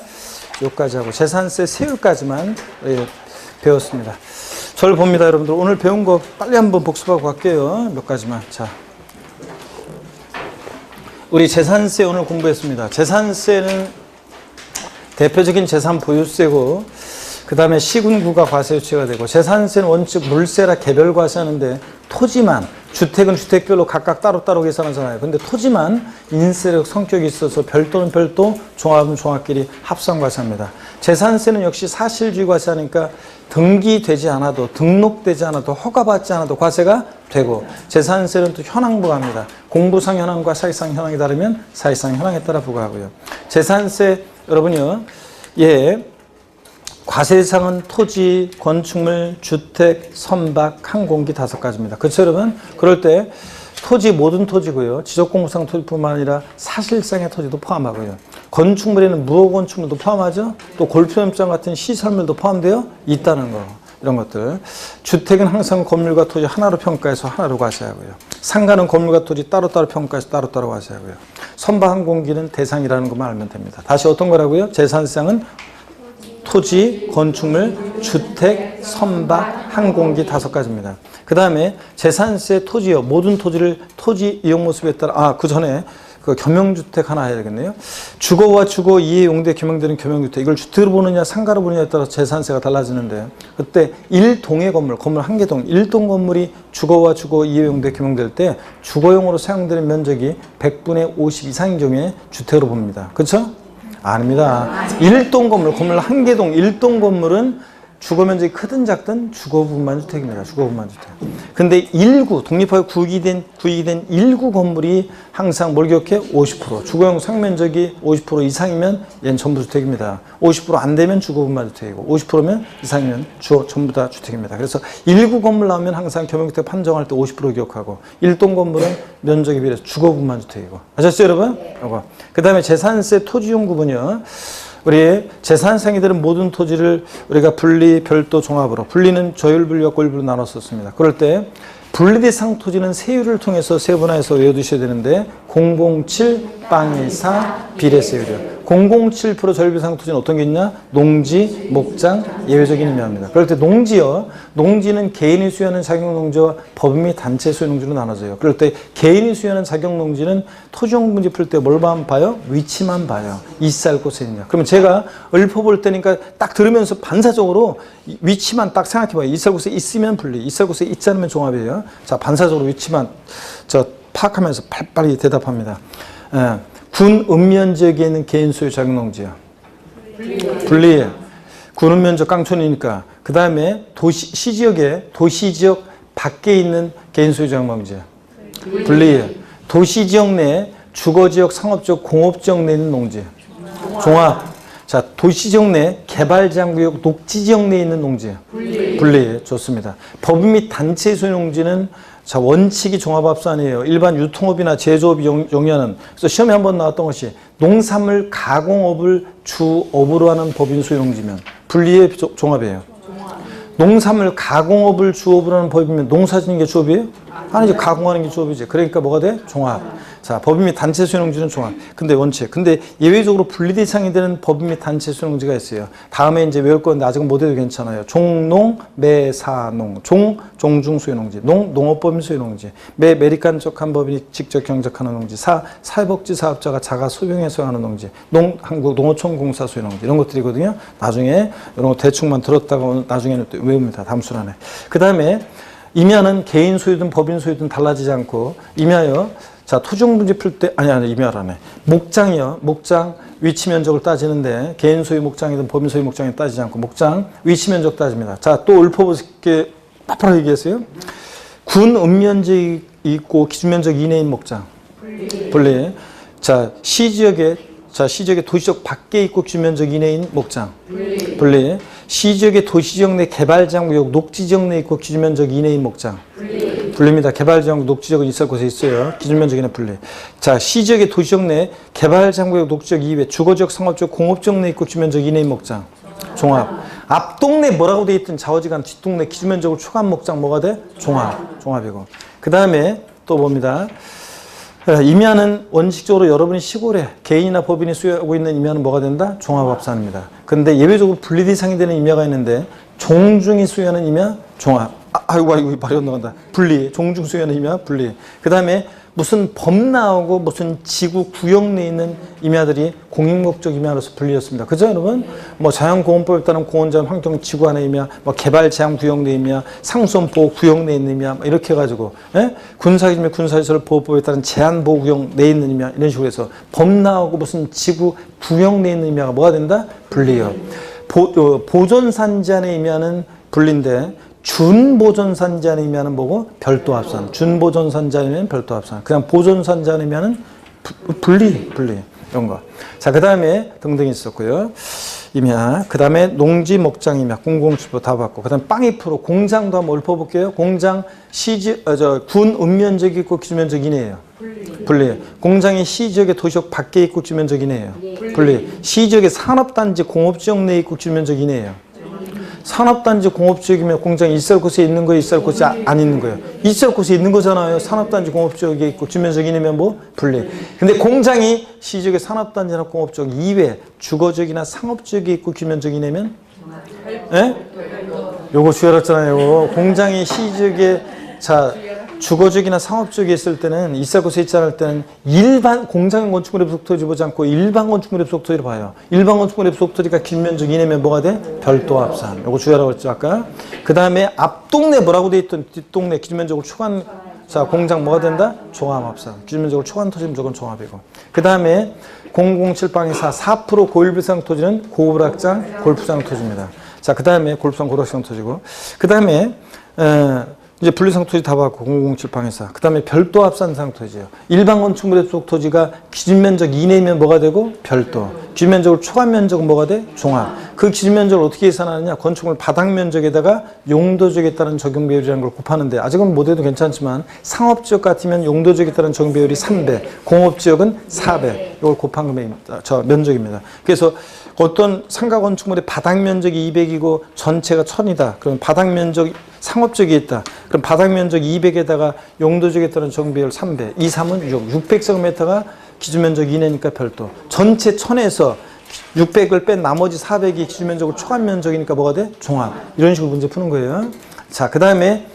요까지 하고 재산세 세율까지만 배웠습니다. 저를 봅니다, 여러분들. 오늘 배운 거 빨리 한번 복습하고 갈게요. 몇 가지만. 자. 우리 재산세 오늘 공부했습니다. 재산세는 대표적인 재산 보유세고, 그 다음에 시군구가 과세 유치가 되고, 재산세는 원칙 물세라 개별 과세하는데, 토지만, 주택은 주택별로 각각 따로따로 계산하잖아요. 근데 토지만 인세력 성격이 있어서 별도는 별도, 종합은 종합끼리 합산 과세합니다. 재산세는 역시 사실주의 과세하니까 등기되지 않아도, 등록되지 않아도, 허가받지 않아도 과세가 되고, 재산세는 또 현황 부과합니다. 공부상 현황과 사실상 현황이 다르면 사실상 현황에 따라 부과하고요. 재산세 여러분요, 과세 대상은 토지, 건축물, 주택, 선박, 항공기 5가지입니다. 그렇죠, 여러분? 그럴 때 토지 모든 토지고요. 지적공부상 토지뿐만 아니라 사실상의 토지도 포함하고요. 건축물에는 무허건축물도 포함하죠. 또 골프연장 같은 시설물도 포함되어 있다는 거. 이런 것들. 주택은 항상 건물과 토지 하나로 평가해서 하나로 과세하고요. 상가는 건물과 토지 따로따로 평가해서 따로따로 과세하고요. 선박 항공기는 대상이라는 것만 알면 됩니다. 다시 어떤 거라고요? 재산세상은 토지, 건축물, 주택, 선박, 항공기 5가지입니다. 그 다음에 재산세 토지요. 모든 토지를 토지 이용 모습에 따라, 그 전에 그 겸용주택 하나 해야 되겠네요. 주거와 주거 이에 용도에 겸용되는 겸용주택. 이걸 주택으로 보느냐 상가로 보느냐에 따라서 재산세가 달라지는데 그때 1동의 건물 한 개 동, 1동 건물이 주거와 주거 이에 용도에 겸용될 때 주거용으로 사용되는 면적이 100분의 50 이상인 경우에 주택으로 봅니다. 그렇죠? 아닙니다. 1동 건물 한 개 동, 1동 건물은 주거 면적이 크든 작든 주거 분만 주택입니다. 주거 분만 주택. 근데 독립하여 구역이 된 1구 건물이 항상 뭘 기억해? 50%. 주거용 상면적이 50% 이상이면 얘는 전부 주택입니다. 50% 안 되면 주거 분만 주택이고 50%면 이상이면 전부 다 주택입니다. 그래서 1구 건물 나오면 항상 겸용주택 판정할 때 50% 기억하고 1동 건물은 면적에 비해서 주거 분만 주택이고. 아셨죠, 여러분? 그 다음에 재산세 토지용 구분이요. 우리 재산상이들은 모든 토지를 우리가 분리, 별도, 종합으로 분리는 저율분류와 고율분류로 나눴었습니다. 그럴 때 분리대상 토지는 세율을 통해서 세분화해서 외워두셔야 되는데 007, 빵14, 비례세율이요. 007% 저율비상 토지는 어떤 게 있냐? 농지, 목장, 예외적인 의미합니다. 그럴 때 농지요. 농지는 개인이 수여하는 자격농지와 법 및 단체 소유농지로 나눠져요. 그럴 때 개인이 수여하는 자격농지는 토지용 문제 풀 때 뭘만 봐요? 위치만 봐요. 있을 곳에 있냐. 그러면 제가 읊어볼 때니까 딱 들으면서 반사적으로 위치만 딱 생각해봐요. 있을 곳에 있으면 분리, 있을 곳에 있지 않으면 종합이에요. 자, 반사적으로 위치만 파악하면서 빨리 대답합니다. 군 읍면지역에 있는 개인 소유 자격농지요. 분리해요. 군 읍면적 깡촌이니까. 그 다음에 도시지역 밖에 있는 개인 소유 자격농지요. 분리해요. 도시지역 내에 주거지역, 상업지역, 공업지역 내에 있는 농지. 종합. 자, 도시지역 내 개발제한구역, 녹지지역 내에 있는 농지. 분리해요. 좋습니다. 법 및 단체 소유 농지는 자, 원칙이 종합합산이에요. 일반 유통업이나 제조업이 용이하는. 그래서 시험에 한번 나왔던 것이 농산물 가공업을 주업으로 하는 법인 소유농지면 분리의 종합이에요. 농산물 가공업을 주업으로 하는 법이면 농사짓는 게 주업이에요? 아니죠. 가공하는 게 주업이지. 그러니까 뭐가 돼? 종합. 자, 법인 및 단체 소유농지는 종합. 근데 원칙. 근데 예외적으로 분리대상이 되는 법인 및 단체 소유농지가 있어요. 다음에 이제 외울 건데 아직은 못 해도 괜찮아요. 종농, 매사농. 종중 소유농지. 농업법인 소유농지. 매리칸적한 법인이 직접 경작하는 농지. 사회복지 사업자가 자가 소병해서 하는 농지. 한국 농어촌 공사 소유농지. 이런 것들이거든요. 나중에 이런 거 대충만 들었다가 나중에는 또 외웁니다. 다음 순환에. 그 다음에 임야는 개인 소유든 법인 소유든 달라지지 않고 임야요. 자, 토지용 문제 풀 때 임야라네. 목장이요. 목장 위치 면적을 따지는데 개인 소유 목장이든 법인 소유 목장이 따지지 않고 목장 위치 면적 따집니다. 자, 또 읊어볼게 빠빠라 얘기했어요. 군 읍면적이 있고 기준 면적 이내인 목장. 분리. 자, 시지역에 도시적 밖에 있고 기준 면적 이내인 목장. 분리. 시지역의 도시지역 내 개발제한구역, 녹지지역 내에 있고 기준면적 이내인 목장. 분리입니다. 개발제한구역, 녹지지역은 있을 곳에 있어요. 기준면적 이내 분리. 자, 시지역의 도시지역 내 개발제한구역, 녹지지역 이외, 주거지역, 상업지역, 공업지역 내에 있고 기준면적 이내인 목장. 종합. 앞동네 뭐라고 돼 있든 좌우지간 뒷동네 기준면적으로 초과한 목장 뭐가 돼? 종합이고. 그 다음에 또 봅니다. 임야는 원칙적으로 여러분이 시골에 개인이나 법인이 수여하고 있는 임야는 뭐가 된다? 종합합산입니다. 근데 예외적으로 분리대상이 되는 임야가 있는데 종중이 수여하는 임야? 종합. 아이고 말이 건너간다. 분리. 종중 수여하는 임야? 분리. 그 다음에 무슨 법 나오고 무슨 지구 구역 내에 있는 임야들이 공익목적 임야로서 분리였습니다. 그죠, 여러분? 뭐 자연공원법에 따른 공원자연 환경지구 안의 임야, 뭐 개발제한구역 내 임야, 상수원보호 구역 내에 있는 임야, 이렇게 해가지고, 예? 군사기준및 군사시설 보호법에 따른 제한보호구역 내에 있는 임야, 이런 식으로 해서 법 나오고 무슨 지구 구역 내에 있는 임야가 뭐가 된다? 분리요. 보존산지 안의 임야는 분리인데, 준보존산지 안의 임야는 뭐고? 별도합산. 준보존산지 안이면 별도합산. 그냥 보존산지 안이면은 분리. 이런 거. 자, 그 다음에 등등 있었고요. 임야. 그 다음에 농지, 목장, 임야. 007% 다 받고. 그 다음에 빵2% 공장도 한번 읊어볼게요. 공장, 군 읍면적이 있고 기준면적 이내예요. 분리. 공장이 시지역의 도시역 밖에 있고 기준면적 이내예요. 분리. 시지역의 산업단지, 공업지역 내에 있고 기준면적 이내예요. 산업단지 공업지역이면 공장이 있을 곳에 있는 거예요? 있을 곳에 안 있는 거예요? 있을 곳에 있는 거잖아요. 산업단지 공업지역에 있고 주면적 이내면 뭐? 분리. 근데 공장이 시지역의 산업단지나 공업지역 이외 주거지역이나 상업지역에 있고 주면적 이내면? 예? 요거 주열했잖아요. 공장이 시지역에 주거지역이나 상업지역에 있을 때는 있을 곳에 있지 않을 때는 일반 공장 건축물의 부속토지 보지 않고 일반 건축물의 부속토지를 봐요. 일반 건축물의 부속토지가 길면적 이내면 뭐가 돼? 별도 합산. 요거 주의하라고 했죠 아까. 그 다음에 앞동네 뭐라고 돼 있던 뒷동네 기준면적으로 초과한 자 공장 뭐가 된다? 종합 합산. 기준면적으로 초과한 토지면 저건 종합이고. 그 다음에 007방에서 4% 고일비상 토지는 고불확장 골프장 토지입니다. 자, 그 다음에 골프장 고불확장 토지고. 그 다음에 이제 분리상 토지 다 봤고 007방에서 그 다음에 별도 합산상 토지예요. 일반 건축물의 부속 토지가 기준면적 이내면 뭐가 되고 별도. 기준면적으로 초과한 면적은 뭐가 돼? 종합. 그 기준면적을 어떻게 계산하느냐? 건축물 바닥면적에다가 용도지역에 따른 적용 비율이라는 걸 곱하는데 아직은 못해도 괜찮지만 상업지역 같으면 용도지역에 따른 적용 비율이 3배, 공업지역은 4배. 이걸 곱한 금액입니다. 저 면적입니다. 그래서 어떤 상가 건축물의 바닥 면적이 200이고 전체가 1000이다. 그럼 바닥 면적 상업적이 있다. 그럼 바닥 면적 200에다가 용도지역에 따른 적용 비율 3배. 2, 3은 6. 600제곱미터가 기준 면적 이내니까 별도. 전체 1000에서 600을 뺀 나머지 400이 기준 면적으로 초과한 면적이니까 뭐가 돼? 종합. 이런 식으로 문제 푸는 거예요. 자, 그 다음에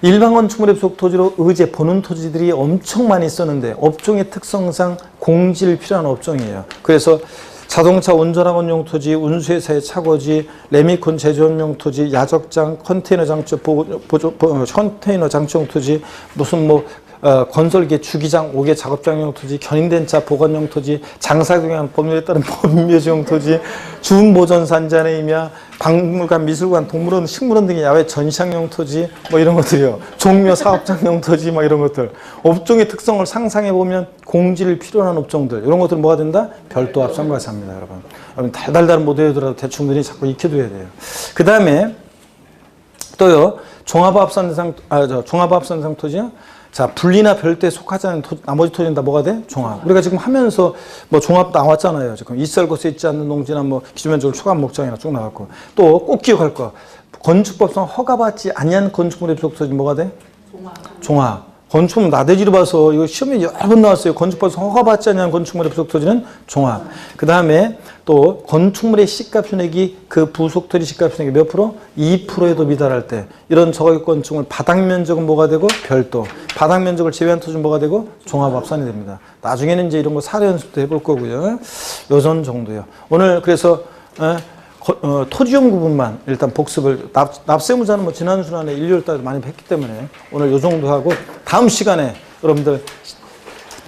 일반 건축물의 부속 토지로 의제 보는 토지들이 엄청 많이 있었는데 업종의 특성상 공지를 필요한 업종이에요. 그래서 자동차 운전학원용 토지, 운수회사의 차고지, 레미콘 제조업용 토지, 야적장, 컨테이너 장치 컨테이너 장치용 토지, 무슨 뭐 건설계 주기장, 옥외 작업장용 토지, 견인된 차 보관용 토지, 장사경영 법률에 따른 법인묘지용 토지, 주운보존산자네이며 박물관, 미술관, 동물원, 식물원 등의 야외 전시장용 토지, 뭐 이런 것들이요. 종묘 사업장용 토지, 뭐 이런 것들. 업종의 특성을 상상해 보면 공지를 필요로 하는 업종들, 이런 것들은 뭐가 된다? 별도 합산과 같습니다, 여러분. 여러분 달달달 못 외우더라도 대충들이 자꾸 익혀둬야 돼요. 그 다음에 또요, 종합합산상 토지요. 자, 분리나 별도에 속하지 않은 나머지 토지는 다 뭐가 돼? 종합. 우리가 지금 하면서 뭐 종합 나왔잖아요. 지금 있을 곳에 있지 않는 농지나 뭐 기준면적으로 초과한 목장이나 쭉 나왔고. 또 꼭 기억할 거. 건축법상 허가받지 아니한 건축물의 부속 토지 뭐가 돼? 종합. 건축물 나대지로 봐서 이거 시험에 여러 번 나왔어요. 건축법상 허가받지 않은 건축물의 부속 토지는 종합. 그 다음에 또 건축물의 시가 표액이 그 부속 토지 시가 표액이 몇 프로? 2%에도 미달할 때 이런 저가격 건축물 바닥 면적은 뭐가 되고 별도. 바닥 면적을 제외한 토지는 뭐가 되고 종합 합산이 됩니다. 나중에는 이제 이런 거 사례 연습도 해볼 거고요. 요전 정도요. 오늘 그래서 토지용 구분만 일단 복습을 납세무자는 뭐 지난 시간에 일요일 달에 많이 했기 때문에 오늘 요 정도 하고 다음 시간에 여러분들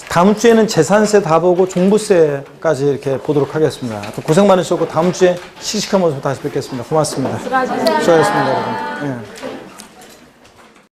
다음 주에는 재산세 다 보고 종부세까지 이렇게 보도록 하겠습니다. 고생 많으셨고 다음 주에 씩씩한 모습 다시 뵙겠습니다. 고맙습니다. 수고하셨습니다, 여러분. 예.